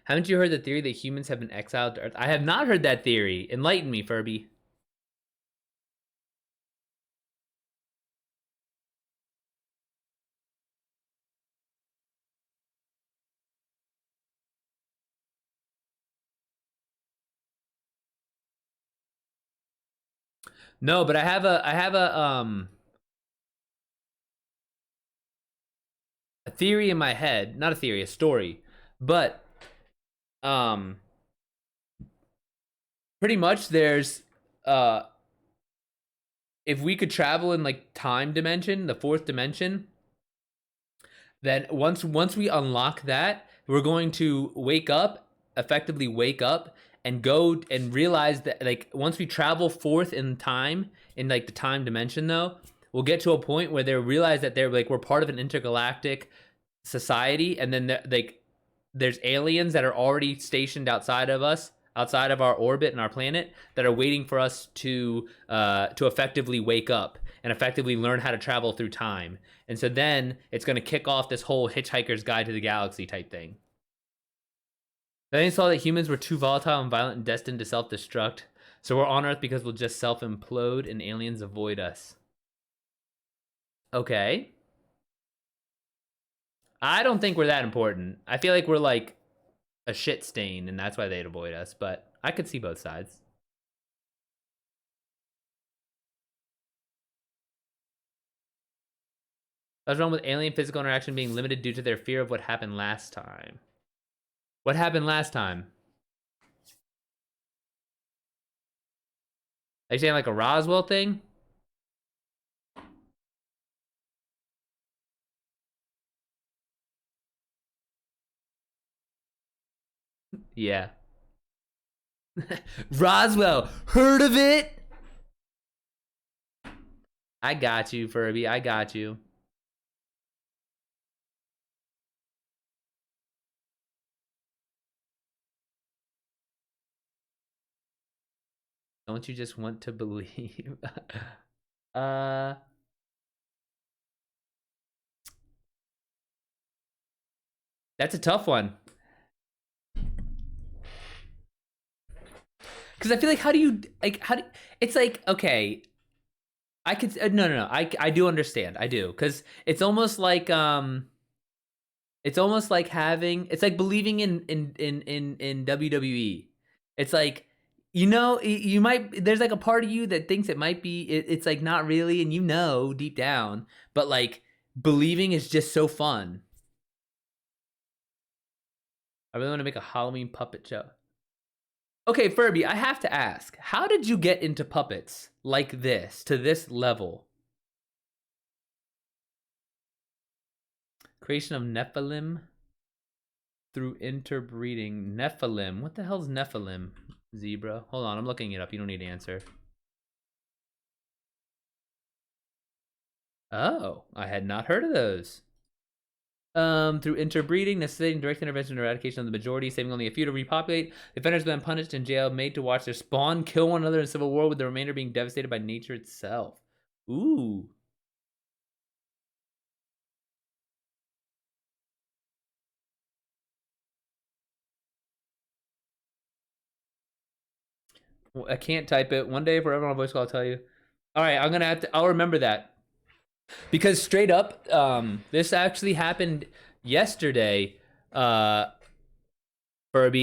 Haven't you heard the theory that humans have been exiled to Earth? I have not heard that theory. Enlighten me, Furby. No, but I have a theory in my head, not a theory, a story. But um pretty much there's uh if we could travel in like time dimension, the fourth dimension, then once we unlock that, we're going to wake up, effectively wake up, and go and realize that like once we travel forth in time, in like the time dimension though, we'll get to a point where they realize that they're like we're part of an intergalactic society, and then like there's aliens that are already stationed outside of us, outside of our orbit and our planet, that are waiting for us to effectively wake up and effectively learn how to travel through time. And so then it's going to kick off this whole Hitchhiker's Guide to the Galaxy type thing. Then they saw that humans were too volatile and violent and destined to self-destruct. So we're on Earth because we'll just self-implode and aliens avoid us. Okay. I don't think we're that important. I feel like we're like a shit stain, and that's why they'd avoid us. But I could see both sides. What's wrong with alien physical interaction being limited due to their fear of what happened last time? What happened last time? Are you saying like a Roswell thing? Yeah. Roswell, heard of it? I got you, Furby. I got you. Don't you just want to believe? uh that's a tough one. Cuz I feel like it's like okay, I could no. I do understand. I do cuz it's almost like having it's like believing in WWE. It's like you might there's like a part of you that thinks it might be it's like not really, and deep down, but like believing is just so fun. I really want to make a Halloween puppet show. Okay, Furby, I have to ask, how did you get into puppets like this to this level? Creation of Nephilim through interbreeding. Nephilim. What the hell's Nephilim? Zebra. Hold on, I'm looking it up. You don't need to answer. Oh, I had not heard of those. Through interbreeding, necessitating direct intervention and eradication of the majority, saving only a few to repopulate. The offenders have been punished in jail, made to watch their spawn kill one another in civil war, with the remainder being devastated by nature itself. Ooh. I can't type it. One day, forever on a voice call, I'll tell you. All right, I'll remember that. Because straight up, this actually happened yesterday. Furby,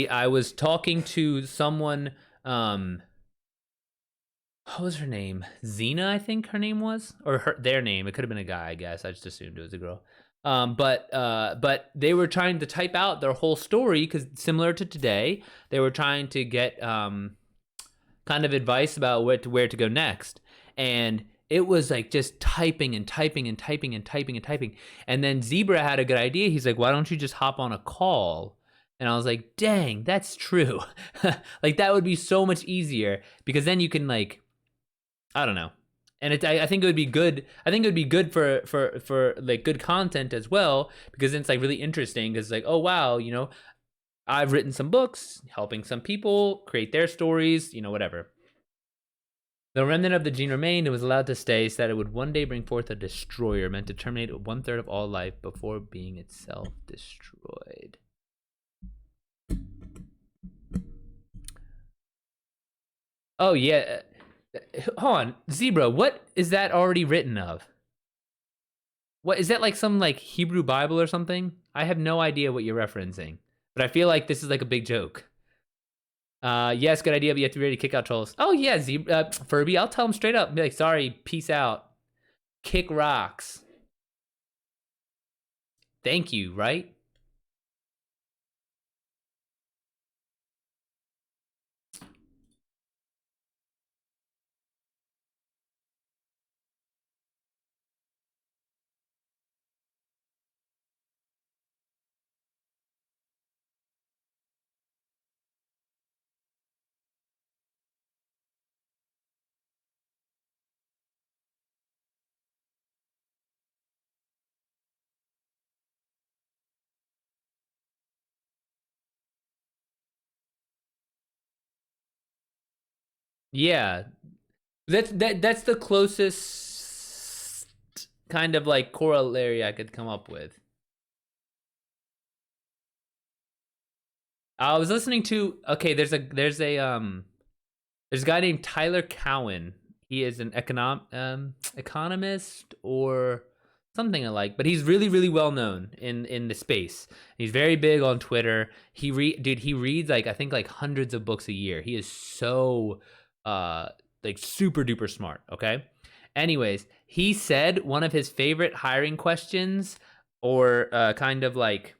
I was talking to someone. What was her name? Xena, I think her name was, or their name. It could have been a guy, I guess. I just assumed it was a girl. But they were trying to type out their whole story because similar to today, they were trying to get kind of advice about where to go next, and it was like just typing and typing and typing and typing and typing. And then Zebra had a good idea. He's like, why don't you just hop on a call? And I was like, dang, that's true. Like that would be so much easier because then you can like, I don't know. And I think it would be good. I think it would be good for like good content as well because then it's like really interesting because like, oh wow, I've written some books helping some people create their stories, whatever. The remnant of the gene remained and was allowed to stay, so that it would one day bring forth a destroyer meant to terminate 1/3 of all life before being itself destroyed. Oh, yeah. Hold on. Zebra, what is that already written of? What is that, like some like Hebrew Bible or something? I have no idea what you're referencing, but I feel like this is like a big joke. Yes, good idea, but you have to be ready to kick out trolls. Oh yeah, Furby, I'll tell him straight up. Be like, sorry, peace out. Kick rocks. Thank you, right? Yeah, that's the closest kind of like corollary I could come up with. I was listening to there's a guy named Tyler Cowen. He is an economist or something alike, but he's really really well known in the space. He's very big on Twitter. He reads like I think like hundreds of books a year. He is so like super duper smart, okay? Anyways, he said one of his favorite hiring questions or kind of like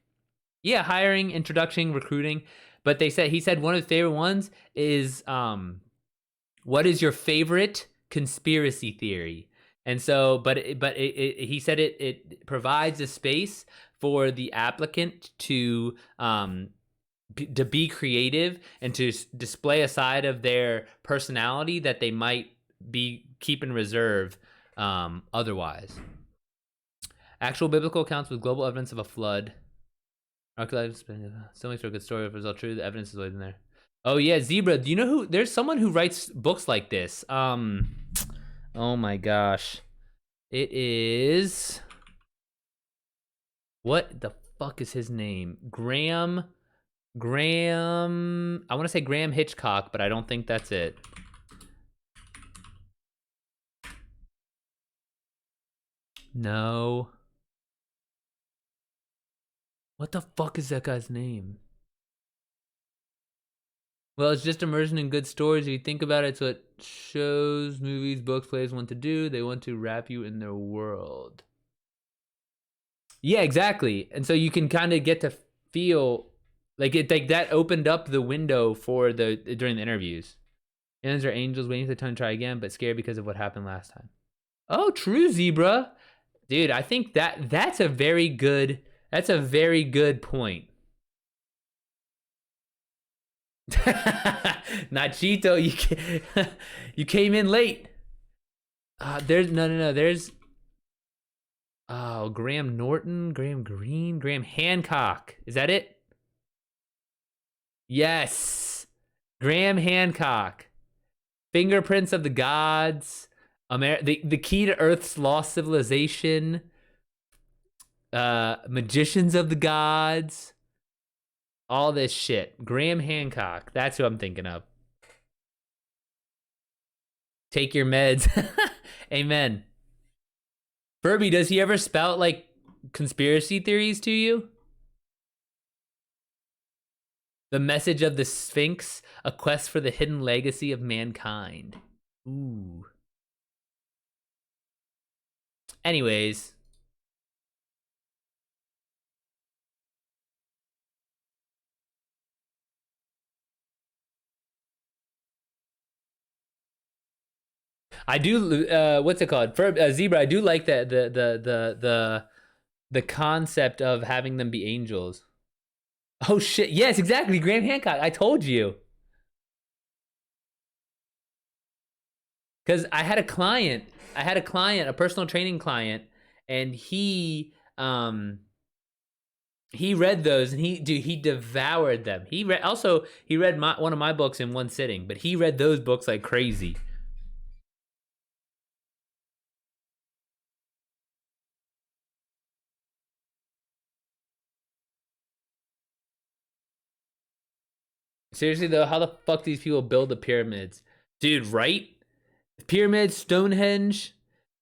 yeah, hiring, introduction, recruiting, but he said one of his favorite ones is what is your favorite conspiracy theory? And so, he said it provides a space for the applicant to be creative and to display a side of their personality that they might be keep in reserve otherwise. Actual biblical accounts with global evidence of a flood. Archaeologists, so much for a good story. If it's all true, the evidence is always in there. Oh yeah, Zebra. Do you know who? There's someone who writes books like this. Oh my gosh, it is. What the fuck is his name? Graham. I want to say Graham Hitchcock, but I don't think that's it. No. What the fuck is that guy's name? Well, it's just immersion in good stories. If you think about it, it's what shows, movies, books, plays want to do. They want to wrap you in their world. Yeah, exactly. And so you can kind of get to feel like that opened up the window for during the interviews. Aliens are angels waiting for the time to try again, but scared because of what happened last time. Oh, true, Zebra. Dude, I think that's a very good point. Nachito, you came in late. There's no. There's Graham Norton, Graham Greene, Graham Hancock. Is that it? Yes, Graham Hancock. Fingerprints of the Gods. The Key to Earth's Lost Civilization. Magicians of the Gods. All this shit. Graham Hancock. That's who I'm thinking of. Take your meds. Amen. Furby, does he ever spout like conspiracy theories to you? The Message of the Sphinx, a quest for the hidden legacy of mankind. Ooh. Anyways. I do. What's it called? For Zebra, I do like that the concept of having them be angels. Oh shit! Yes, exactly. Graham Hancock. I told you. Because I had a client, a personal training client, and he read those and he devoured them. He read one of my books in one sitting, but he read those books like crazy. Seriously though, how the fuck do these people build the pyramids, dude? Right? Pyramids, Stonehenge.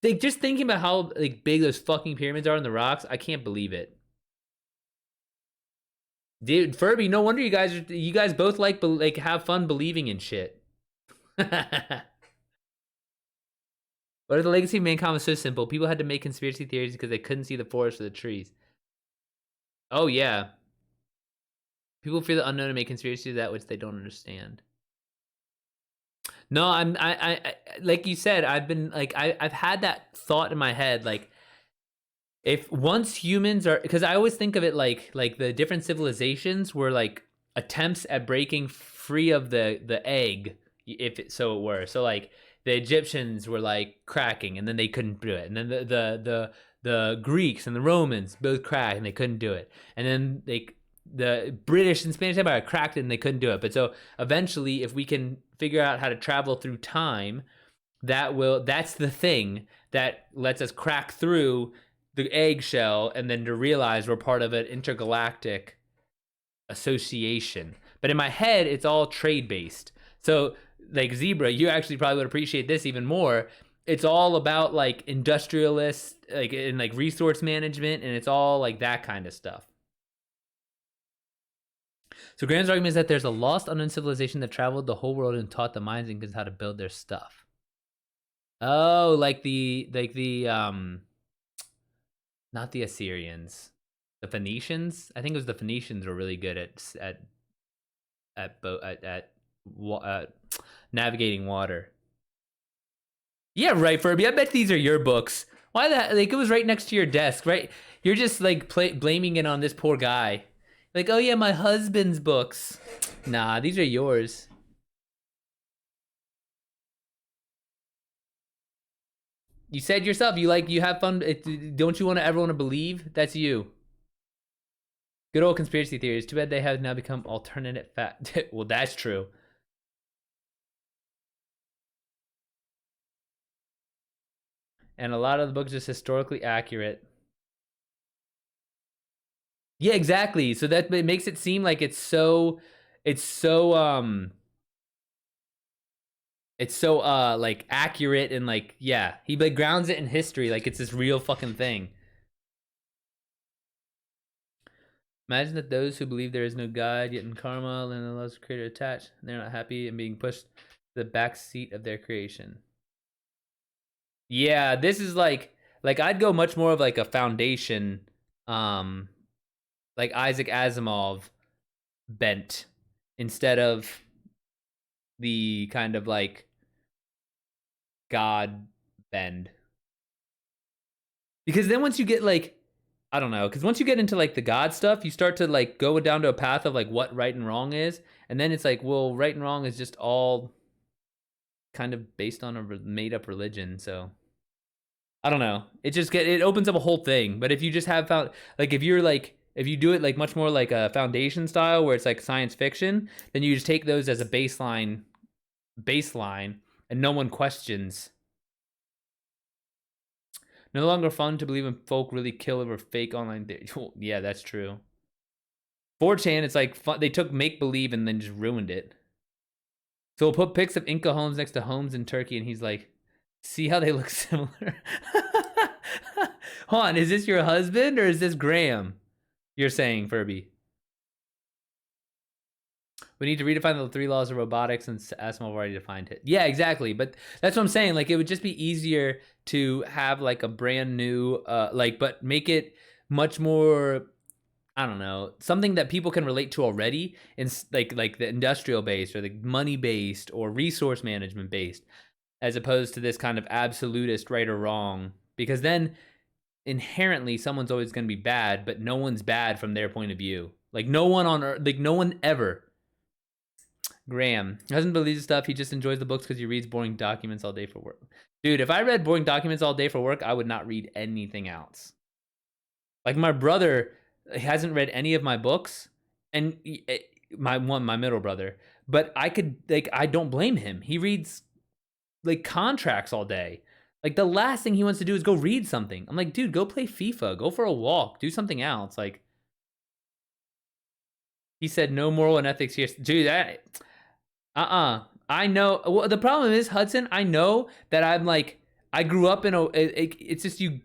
Like just thinking about how like big those fucking pyramids are in the rocks, I can't believe it. Dude, Furby, no wonder you guys both like have fun believing in shit. What if the legacy of mankind was so simple? People had to make conspiracy theories because they couldn't see the forest or the trees. Oh yeah. People fear the unknown and make conspiracies of that which they don't understand. No, I like you said, I've been like I've had that thought in my head, like if once humans are, because I always think of it like the different civilizations were like attempts at breaking free of the egg, if it, so it were. So like the Egyptians were like cracking and then they couldn't do it, and then the Greeks and the Romans both cracked and they couldn't do it, and then the British and Spanish Empire cracked it and they couldn't do it. But so eventually, if we can figure out how to travel through time, that's the thing that lets us crack through the eggshell and then to realize we're part of an intergalactic association. But in my head, it's all trade based. So like Zebra, you actually probably would appreciate this even more. It's all about like industrialists, like in like resource management, and it's all like that kind of stuff. So Graham's argument is that there's a lost unknown civilization that traveled the whole world and taught the minds and Incans how to build their stuff. Oh, like the not the Assyrians, the Phoenicians. I think it was the Phoenicians were really good at navigating water. Yeah, right, Furby. I bet these are your books. Why that? Like it was right next to your desk, right? You're just like blaming it on this poor guy. Like, oh yeah, my husband's books. Nah, these are yours. You said yourself, you have fun. Don't you want everyone to believe that's you? Good old conspiracy theories. Too bad they have now become alternative fact. Well, that's true. And a lot of the books are just historically accurate. Yeah, exactly. So that it makes it seem like it's so like accurate and like, yeah, he like grounds it in history like it's this real fucking thing. Imagine that those who believe there is no God, yet in karma, and the love's creator attached, and they're not happy and being pushed to the back seat of their creation. Yeah, this is like I'd go much more of like a foundation, like Isaac Asimov bent instead of the kind of like God bend. Because then once you get like, I don't know, because once you get into like the God stuff, you start to like go down to a path of like what right and wrong is, and then it's like, well, right and wrong is just all kind of based on a made up religion. So I don't know. It opens up a whole thing. But if you just have found like if you do it like much more like a foundation style where it's like science fiction, then you just take those as a baseline, and no one questions. No longer fun to believe when folk really kill over fake online theories. Yeah, that's true. 4chan, it's like fun. They took make believe and then just ruined it. So we'll put pics of Inca homes next to homes in Turkey, and he's like, see how they look similar? Hold on, is this your husband or is this Graham? You're saying, Furby. We need to redefine the 3 laws of robotics, and Asimov already defined it. Yeah, exactly. But that's what I'm saying. Like, it would just be easier to have like a brand new, but make it much more, I don't know, something that people can relate to already, and like the industrial based or the money based or resource management based, as opposed to this kind of absolutist right or wrong. Because then inherently someone's always going to be bad, but no one's bad from their point of view. Like no one on earth, like no one ever. Graham doesn't believe the stuff. He just enjoys the books because he reads boring documents all day for work. Dude, if I read boring documents all day for work, I would not read anything else. Like my brother hasn't read any of my books, and my middle brother. But I don't blame him. He reads like contracts all day. Like the last thing he wants to do is go read something. I'm like, dude, go play FIFA, go for a walk, do something else. Like he said, no moral and ethics here, dude. I know. Well, the problem is, Hudson, I know that I'm like, I grew up in it's just you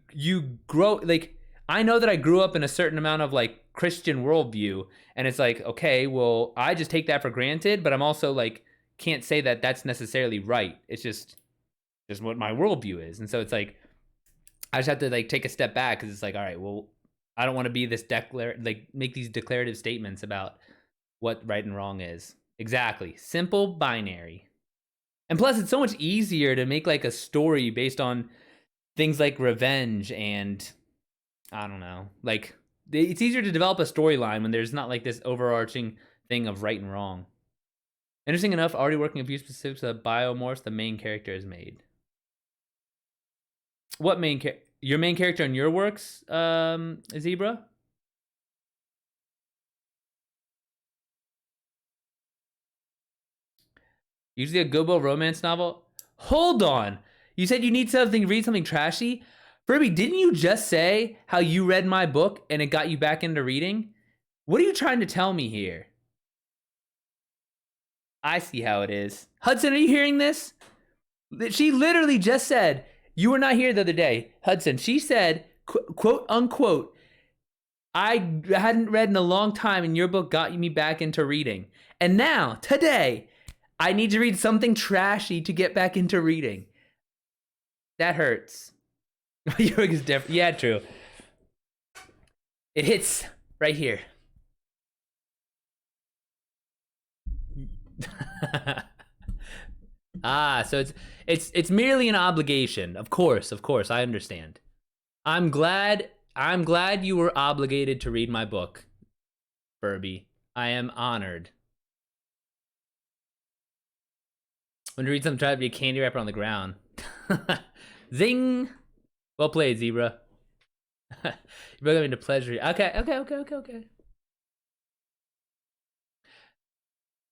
grow, like, I know that I grew up in a certain amount of like Christian worldview, and it's like, okay, well, I just take that for granted, but I'm also like, can't say that that's necessarily right. It's just what my worldview is, and so it's like I just have to like take a step back because it's like, all right, well, I don't want to be this like make these declarative statements about what right and wrong is. Exactly, simple binary. And plus, it's so much easier to make like a story based on things like revenge and I don't know, like it's easier to develop a storyline when there's not like this overarching thing of right and wrong. Interesting enough, already working a few specifics of the biomorphs the main character has made. What main your main character in your works, Zebra? Usually a Gobo romance novel. Hold on. You said you need something, read something trashy? Furby, didn't you just say how you read my book and it got you back into reading? What are you trying to tell me here? I see how it is. Hudson, are you hearing this? She literally just said, you were not here the other day. Hudson, she said, quote unquote, I hadn't read in a long time and your book got me back into reading. And now, today, I need to read something trashy to get back into reading. That hurts. Your book is different. Yeah, true. It hits right here. So it's merely an obligation. Of course, I understand. I'm glad you were obligated to read my book, Furby. I am honored. When you read something, try to be a candy wrapper on the ground. Zing! Well played, Zebra. You're going into pleasure. Okay.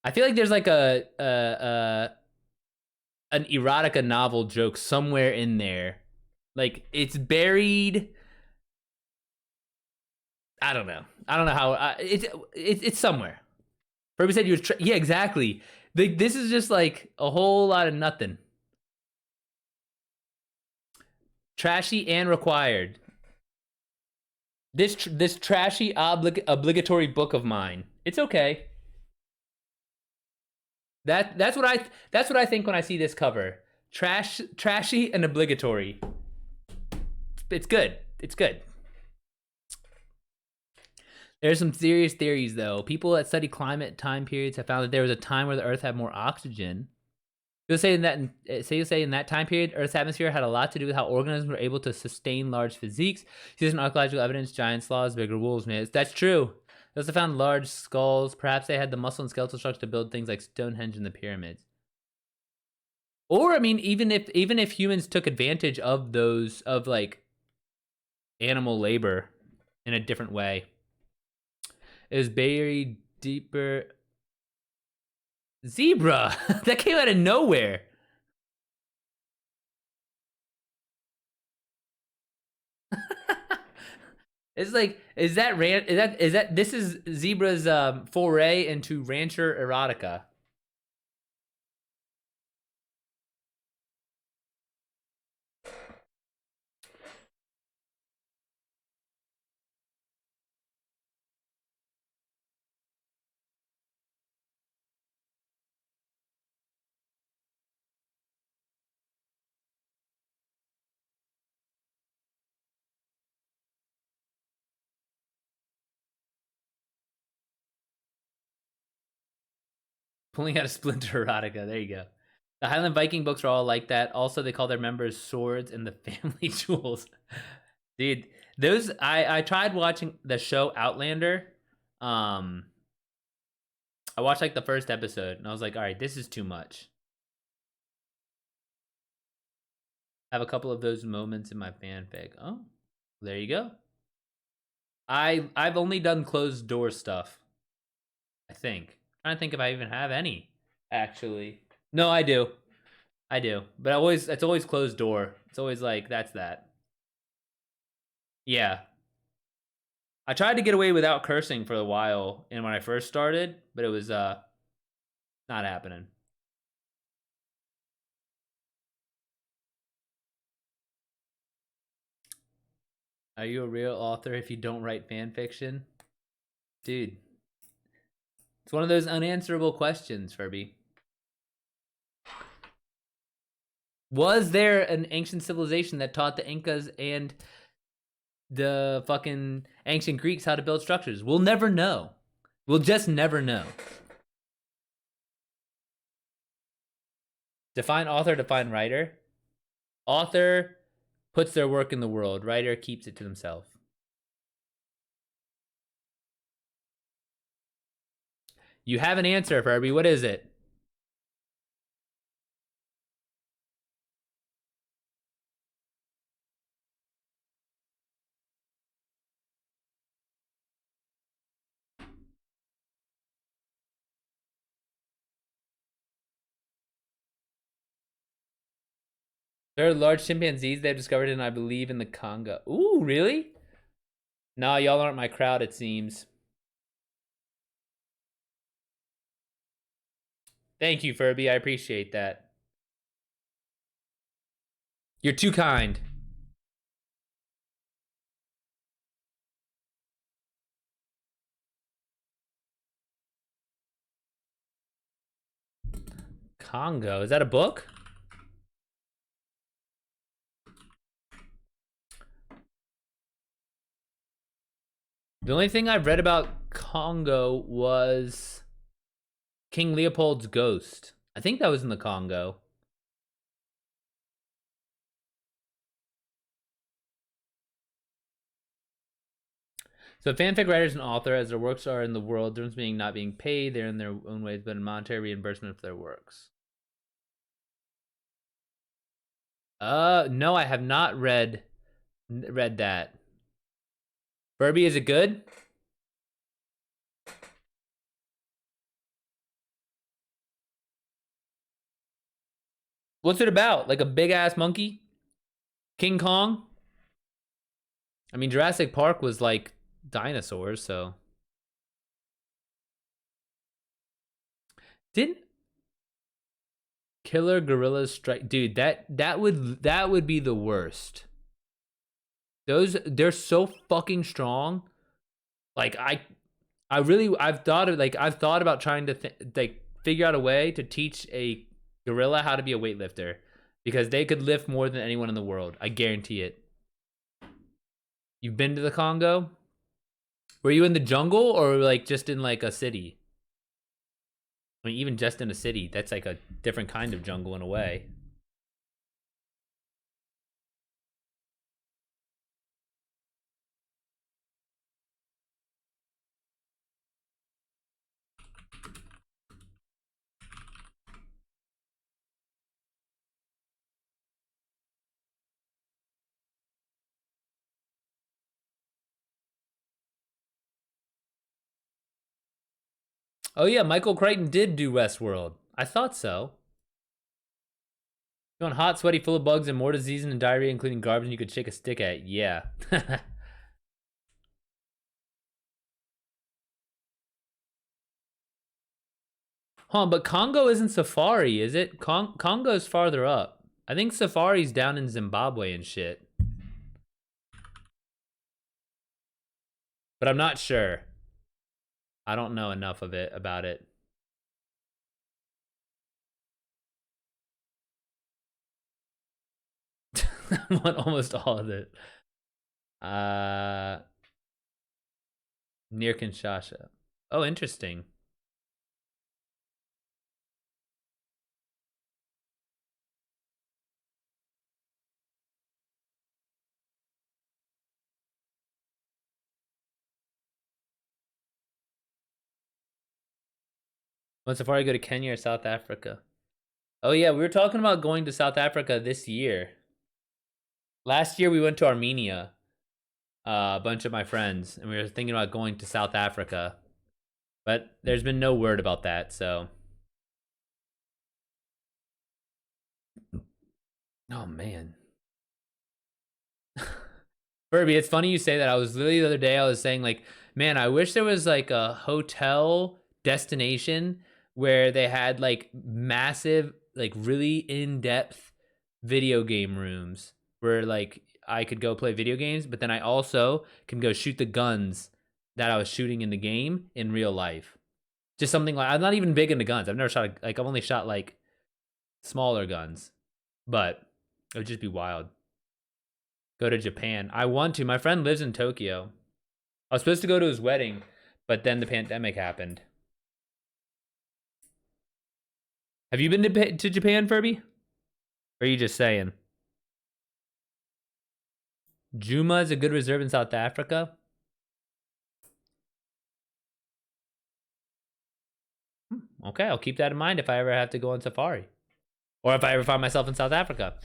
I feel like there's like an erotica novel joke somewhere in there. Like it's buried. I don't know. I don't know how. It's somewhere. Furby said you was. Yeah, exactly. This is just like a whole lot of nothing. Trashy and required. This trashy obligatory book of mine. It's okay. That's what I think when I see this cover. Trashy and obligatory. It's good. It's good. There's some serious theories though. People that study climate time periods have found that there was a time where the Earth had more oxygen. You'll say in that time period, Earth's atmosphere had a lot to do with how organisms were able to sustain large physiques. Using archaeological evidence, giant sloths, bigger wolves, man. That's true. They also found large skulls. Perhaps they had the muscle and skeletal structure to build things like Stonehenge and the pyramids. Or I mean, even if humans took advantage of those of like animal labor in a different way, it was buried deeper. Zebra, that came out of nowhere. It's like, this is Zebra's foray into rancher erotica. Pulling out a splinter erotica. There you go. The Highland Viking books are all like that. Also, they call their members swords and the family jewels. Dude, those I tried watching the show Outlander. Um, I watched like the first episode and I was like, all right, this is too much. I have a couple of those moments in my fanfic. Oh, there you go. I've only done closed door stuff. I think. I'm trying to think if I even have any. Actually, no, I do. I do, but it's always closed door. It's always like that's that. Yeah, I tried to get away without cursing for a while, and when I first started, but it was not happening. Are you a real author if you don't write fan fiction? Dude, it's one of those unanswerable questions, Furby. Was there an ancient civilization that taught the Incas and the fucking ancient Greeks how to build structures? We'll never know. We'll just never know. Define author, define writer. Author puts their work in the world. Writer keeps it to themselves. You have an answer, Furby. What is it? There are large chimpanzees they've discovered, and I believe in the Congo. Ooh, really? Nah, y'all aren't my crowd, it seems. Thank you, Furby. I appreciate that. You're too kind. Congo. Is that a book? The only thing I've read about Congo was King Leopold's Ghost. I think that was in the Congo. So fanfic writers and author, as their works are in the world, difference being not being paid, they're in their own ways, but in monetary reimbursement for their works. No, I have not read that. Furby, is it good? What's it about? Like a big ass monkey? King Kong? I mean, Jurassic Park was like dinosaurs, so. Didn't Killer Gorillas Strike? Dude, that would be the worst. They're so fucking strong. Like I've thought about trying to figure out a way to teach a gorilla how to be a weightlifter, because they could lift more than anyone in the world. I guarantee it. You've been to the Congo? Were you in the jungle or like just in like a city? I mean, even just in a city, that's like a different kind of jungle in a way. Oh yeah, Michael Crichton did do Westworld. I thought so. You want hot, sweaty, full of bugs and more disease and diarrhea, including garbage you could shake a stick at? Yeah. Huh, but Congo isn't Safari, is it? Congo's farther up. I think Safari's down in Zimbabwe and shit. But I'm not sure. I don't know enough of it about it. I want almost all of it. Near Kinshasa. Oh, interesting. When Safari go to Kenya or South Africa? Oh yeah, we were talking about going to South Africa this year. Last year we went to Armenia, a bunch of my friends, and we were thinking about going to South Africa, but there's been no word about that. So, oh man, Furby, it's funny you say that. I was literally the other day, I was saying like, man, I wish there was like a hotel destination where they had like massive, like really in-depth video game rooms where like I could go play video games, but then I also can go shoot the guns that I was shooting in the game in real life. Just something like, I'm not even big into guns. I've never shot like, I've only shot like smaller guns, but it would just be wild. Go to Japan. I want to. My friend lives in Tokyo. I was supposed to go to his wedding, but then the pandemic happened. Have you been to Japan, Furby? Or are you just saying? Juma is a good reserve in South Africa. Okay, I'll keep that in mind if I ever have to go on safari. Or if I ever find myself in South Africa.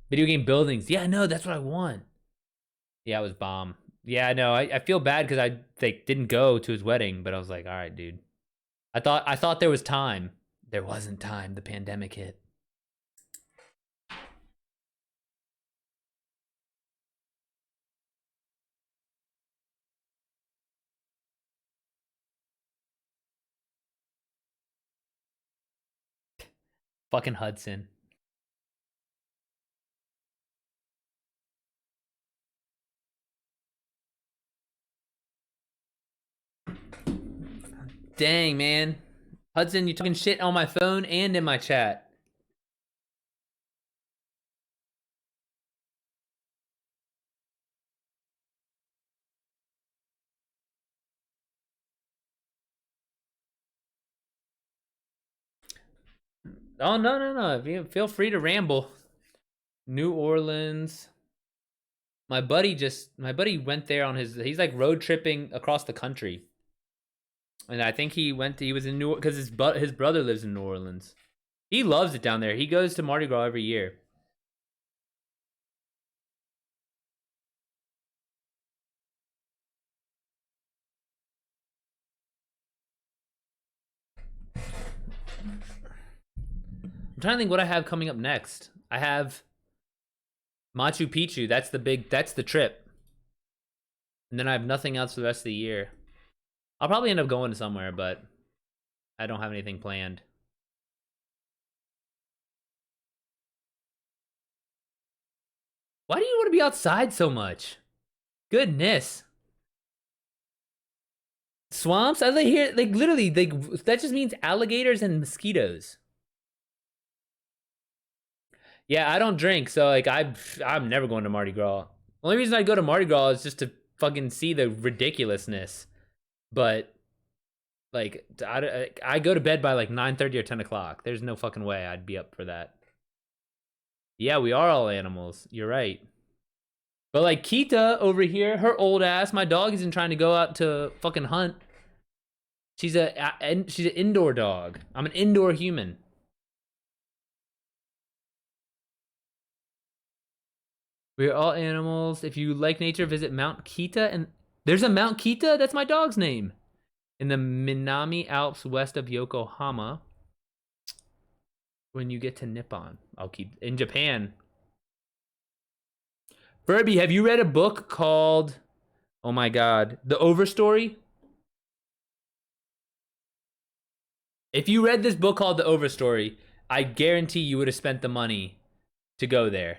Video game buildings. Yeah, no, that's what I want. Yeah, it was bomb. Yeah, no, I feel bad because I didn't go to his wedding, but I was like, all right, dude. I thought there was time. There wasn't time. The pandemic hit. Fucking Hudson. Dang, man. Hudson, you talking shit on my phone and in my chat. Oh, no, no, no. Feel free to ramble. New Orleans. My buddy went there on he's like road tripping across the country. And I think he was in New, because his brother lives in New Orleans. He loves it down there. He goes to Mardi Gras every year. I'm trying to think what I have coming up next. I have Machu Picchu. That's the trip. And then I have nothing else for the rest of the year. I'll probably end up going somewhere, but I don't have anything planned. Why do you want to be outside so much? Goodness. Swamps? I hear like literally that just means alligators and mosquitoes. Yeah, I don't drink, so like I'm never going to Mardi Gras. Only reason I go to Mardi Gras is just to fucking see the ridiculousness. But like I go to bed by like 9:30 or 10 o'clock. There's no fucking way I'd be up for that. Yeah, we are all animals. You're right. But like Kita over here, her old ass, my dog isn't trying to go out to fucking hunt. She's an indoor dog. I'm an indoor human. We're all animals. If you like nature, visit Mount Kita. And there's a Mount Kita? That's my dog's name. In the Minami Alps west of Yokohama. When you get to Nippon. I'll keep... In Japan. Furby, have you read a book called... Oh my god. The Overstory? If you read this book called The Overstory, I guarantee you would have spent the money to go there.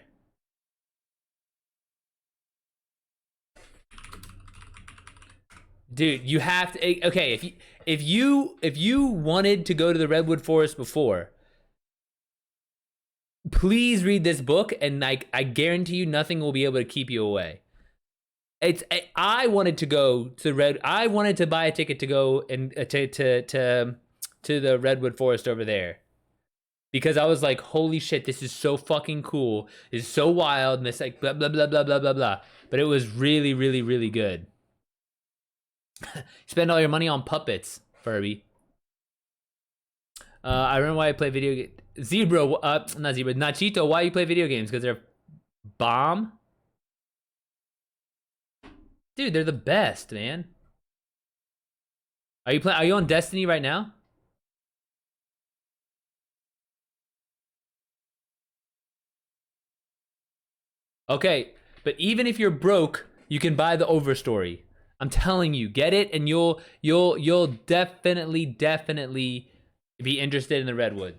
Dude, you have to. Okay, if you wanted to go to the Redwood Forest before, please read this book, and like I guarantee you, nothing will be able to keep you away. I wanted to go to I wanted to buy a ticket to go and to the Redwood Forest over there, because I was like, holy shit, this is so fucking cool. It's so wild, and it's like blah blah blah blah blah blah blah. But it was really, really, really good. Spend all your money on puppets, Furby. I remember why I play video games. Zebra, not Zebra, Nachito, why you play video games? Because they're bomb? Dude, they're the best, man. Are you on Destiny right now? Okay, but even if you're broke, you can buy the Overstory. I'm telling you, get it, and you'll definitely be interested in the Redwood.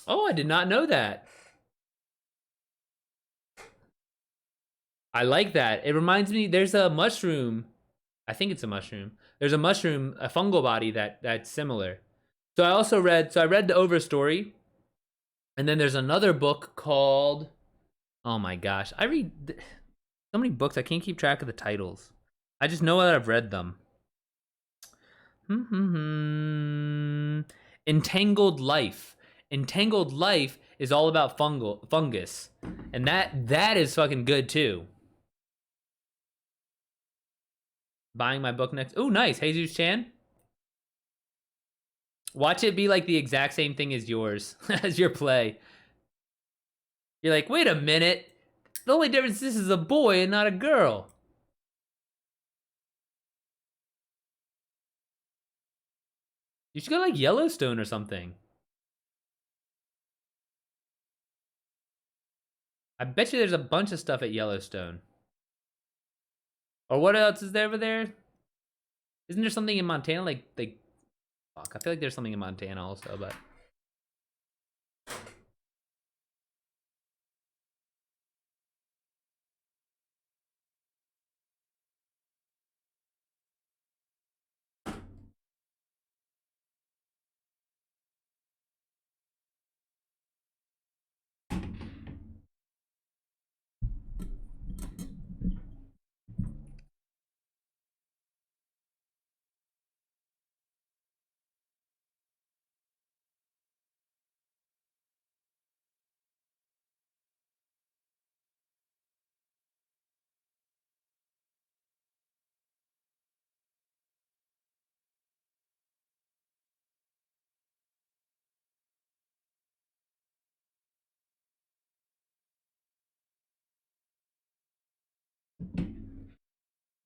Oh, I did not know that. I like that. It reminds me, there's a mushroom. I think it's a mushroom. There's a mushroom, a fungal body that's similar. So I read the Overstory, and then there's another book called, oh my gosh, I read so many books, I can't keep track of the titles. I just know that I've read them. Entangled Life. Entangled Life is all about fungus, and that is fucking good too. Buying my book next. Oh, nice, Jesus Chan. Watch it be like the exact same thing as yours, as your play. You're like, wait a minute. The only difference is this is a boy and not a girl. You should go like Yellowstone or something. I bet you there's a bunch of stuff at Yellowstone. Or what else is there over there? Isn't there something in Montana? Like, fuck. I feel like there's something in Montana also, but.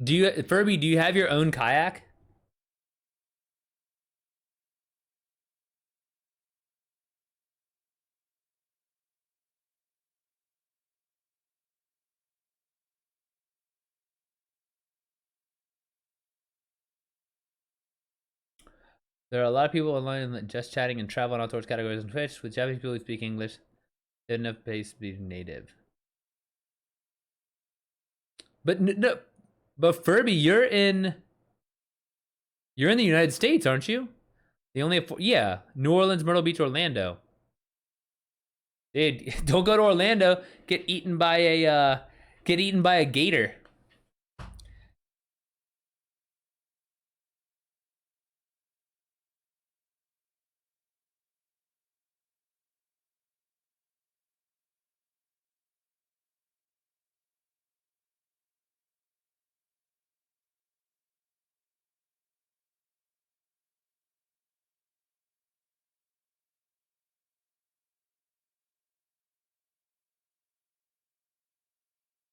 Furby, do you have your own kayak? There are a lot of people online just chatting and travel and outdoors categories on Twitch with Japanese people who speak English. They have enough base to be native. But no, but Furby, you're in the United States, aren't you? They only have yeah, New Orleans, Myrtle Beach, Orlando. Dude, don't go to Orlando. Get eaten by a gator.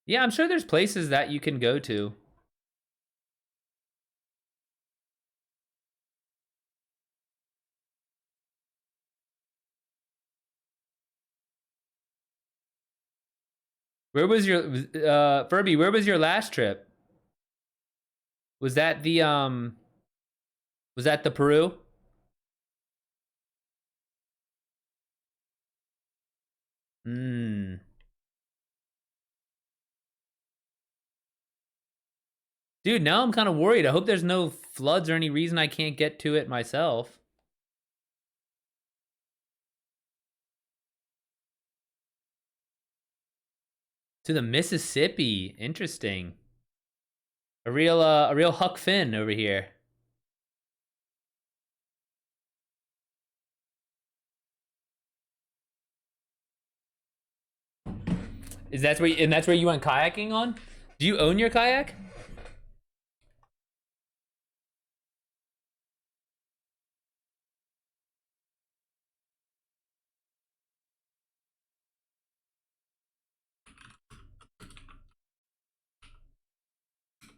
Yeah, I'm sure there's places that you can go to. Where was your Furby? Where was your last trip? Was that the Was that the Peru? Hmm. Dude, now I'm kind of worried. I hope there's no floods or any reason I can't get to it myself. To the Mississippi. Interesting. A real Huck Finn over here. Is that where and that's where you went kayaking on? Do you own your kayak?